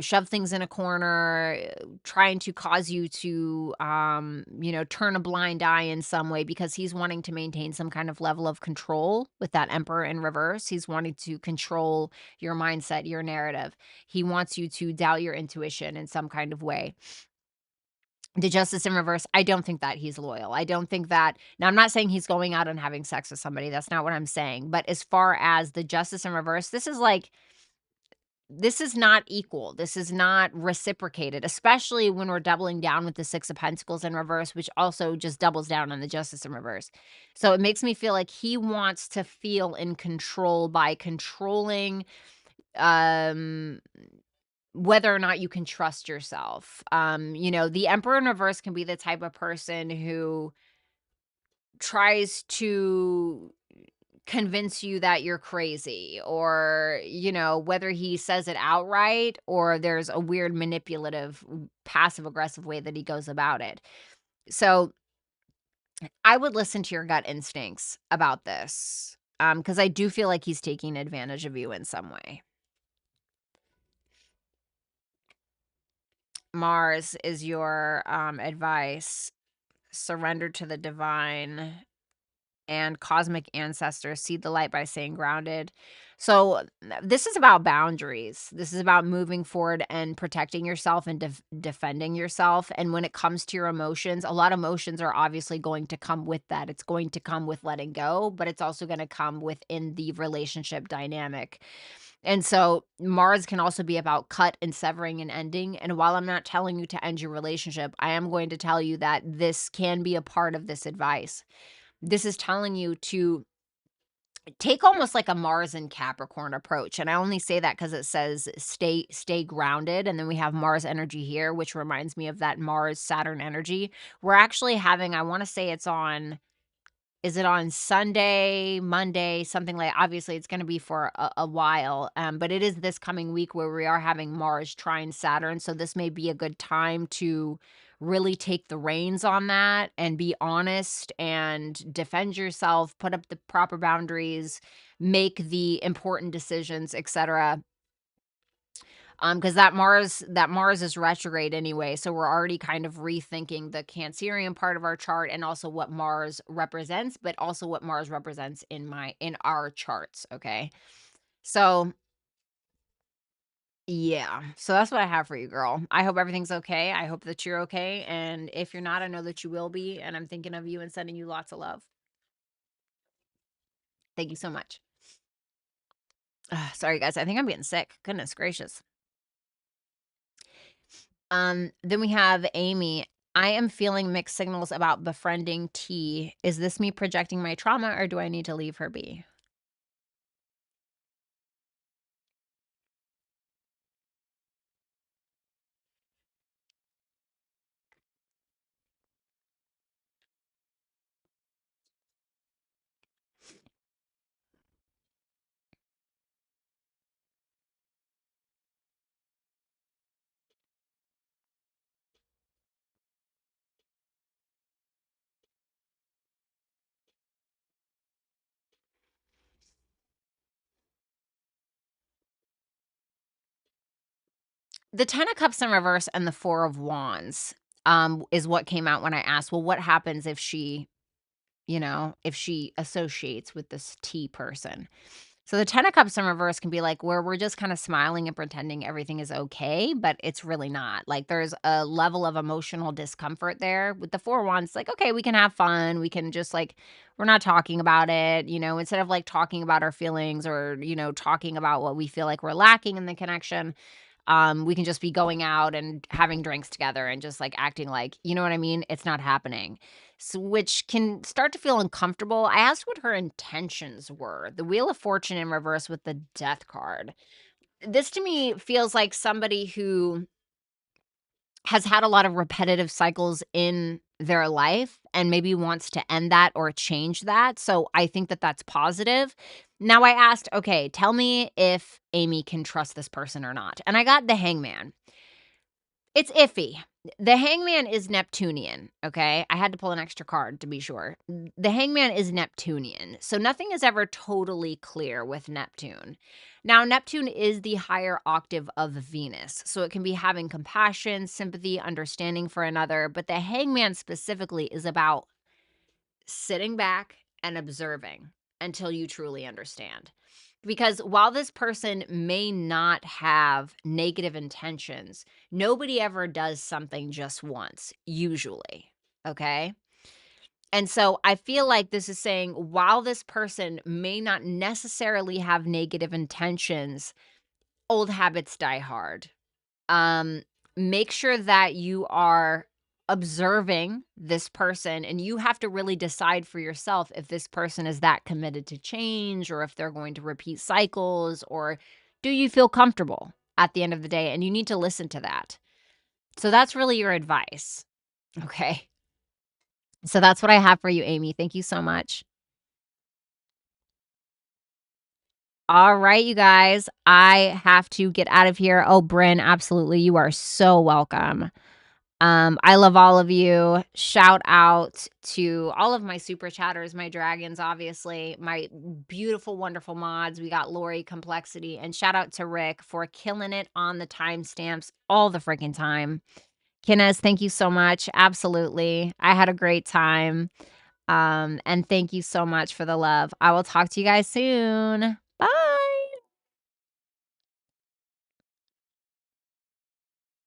shove things in a corner, trying to cause you to, turn a blind eye in some way because he's wanting to maintain some kind of level of control with that emperor in reverse. He's wanting to control your mindset, your narrative. He wants you to doubt your intuition in some kind of way. The justice in reverse, I don't think that he's loyal. I don't think that now I'm not saying he's going out and having sex with somebody, that's not what I'm saying, but as far as the justice in reverse, this is not equal. This is not reciprocated, especially when we're doubling down with the 6 of Pentacles in reverse, which also just doubles down on the justice in reverse. So it makes me feel like he wants to feel in control by controlling, um whether or not you can trust yourself. The emperor in reverse can be the type of person who tries to convince you that you're crazy or, whether he says it outright or there's a weird manipulative, passive aggressive way that he goes about it. So I would listen to your gut instincts about this. Because I do feel like he's taking advantage of you in some way. Mars is your advice. Surrender to the divine and cosmic ancestors, see the light by staying grounded. So this is about boundaries. This is about moving forward and protecting yourself and defending yourself. And when it comes to your emotions, a lot of emotions are obviously going to come with that. It's going to come with letting go, but it's also going to come within the relationship dynamic. And so Mars can also be about cut and severing and ending. And while I'm not telling you to end your relationship, I am going to tell you that this can be a part of this advice. This is telling you to take almost like a Mars and Capricorn approach. And I only say that because it says stay grounded. And then we have Mars energy here, which reminds me of that Mars Saturn energy. We're actually having, I want to say it's on, is it on Sunday, Monday, something like, obviously it's going to be for a while. But it is this coming week where we are having Mars trine Saturn. So this may be a good time to really take the reins on that and be honest and defend yourself, put up the proper boundaries, make the important decisions, etc. Because that Mars is retrograde anyway, so we're already kind of rethinking the Cancerian part of our chart and also what Mars represents, but also what Mars represents in our charts, okay? So, yeah. So that's what I have for you, girl. I hope everything's okay. I hope that you're okay, and if you're not, I know that you will be, and I'm thinking of you and sending you lots of love. Thank you so much. Sorry, guys. I think I'm getting sick. Goodness gracious. Then we have Amy. I am feeling mixed signals about befriending T. Is this me projecting my trauma or do I need to leave her be? The 10 of Cups in reverse and the 4 of Wands is what came out when I asked, well, what happens if if she associates with this T person? So the 10 of Cups in reverse can be like where we're just kind of smiling and pretending everything is okay, but it's really not. Like there's a level of emotional discomfort there. With the 4 of Wands, like, okay, we can have fun. We can just like, we're not talking about it, instead of like talking about our feelings or, talking about what we feel like we're lacking in the connection. We can just be going out and having drinks together and just like acting like, you know what I mean? It's not happening. So, which can start to feel uncomfortable. I asked what her intentions were. The Wheel of Fortune in reverse with the Death card. This to me feels like somebody who has had a lot of repetitive cycles in their life and maybe wants to end that or change that. So I think that that's positive. Now I asked, okay, tell me if Amy can trust this person or not. And I got the Hangman. It's iffy. The Hangman is Neptunian, okay? I had to pull an extra card to be sure. The Hangman is Neptunian, so nothing is ever totally clear with Neptune. Now, Neptune is the higher octave of Venus, so it can be having compassion, sympathy, understanding for another, but the Hangman specifically is about sitting back and observing until you truly understand. Because while this person may not have negative intentions, nobody ever does something just once, usually. Okay. And so I feel like this is saying while this person may not necessarily have negative intentions, old habits die hard. um, Make sure that you are observing this person, and you have to really decide for yourself if this person is that committed to change, or if they're going to repeat cycles, or do you feel comfortable at the end of the day, and you need to listen to that. So that's really your advice. Okay. So that's what I have for you, Amy. Thank you so much. All right, you guys, I have to get out of here. Oh, Bryn, absolutely. You are so welcome. I love all of you. Shout out to all of my super chatters, my dragons, obviously, my beautiful, wonderful mods. We got Lori, Complexity, and shout out to Rick for killing it on the timestamps all the freaking time. Kenneth, thank you so much. Absolutely. I had a great time. And thank you so much for the love. I will talk to you guys soon.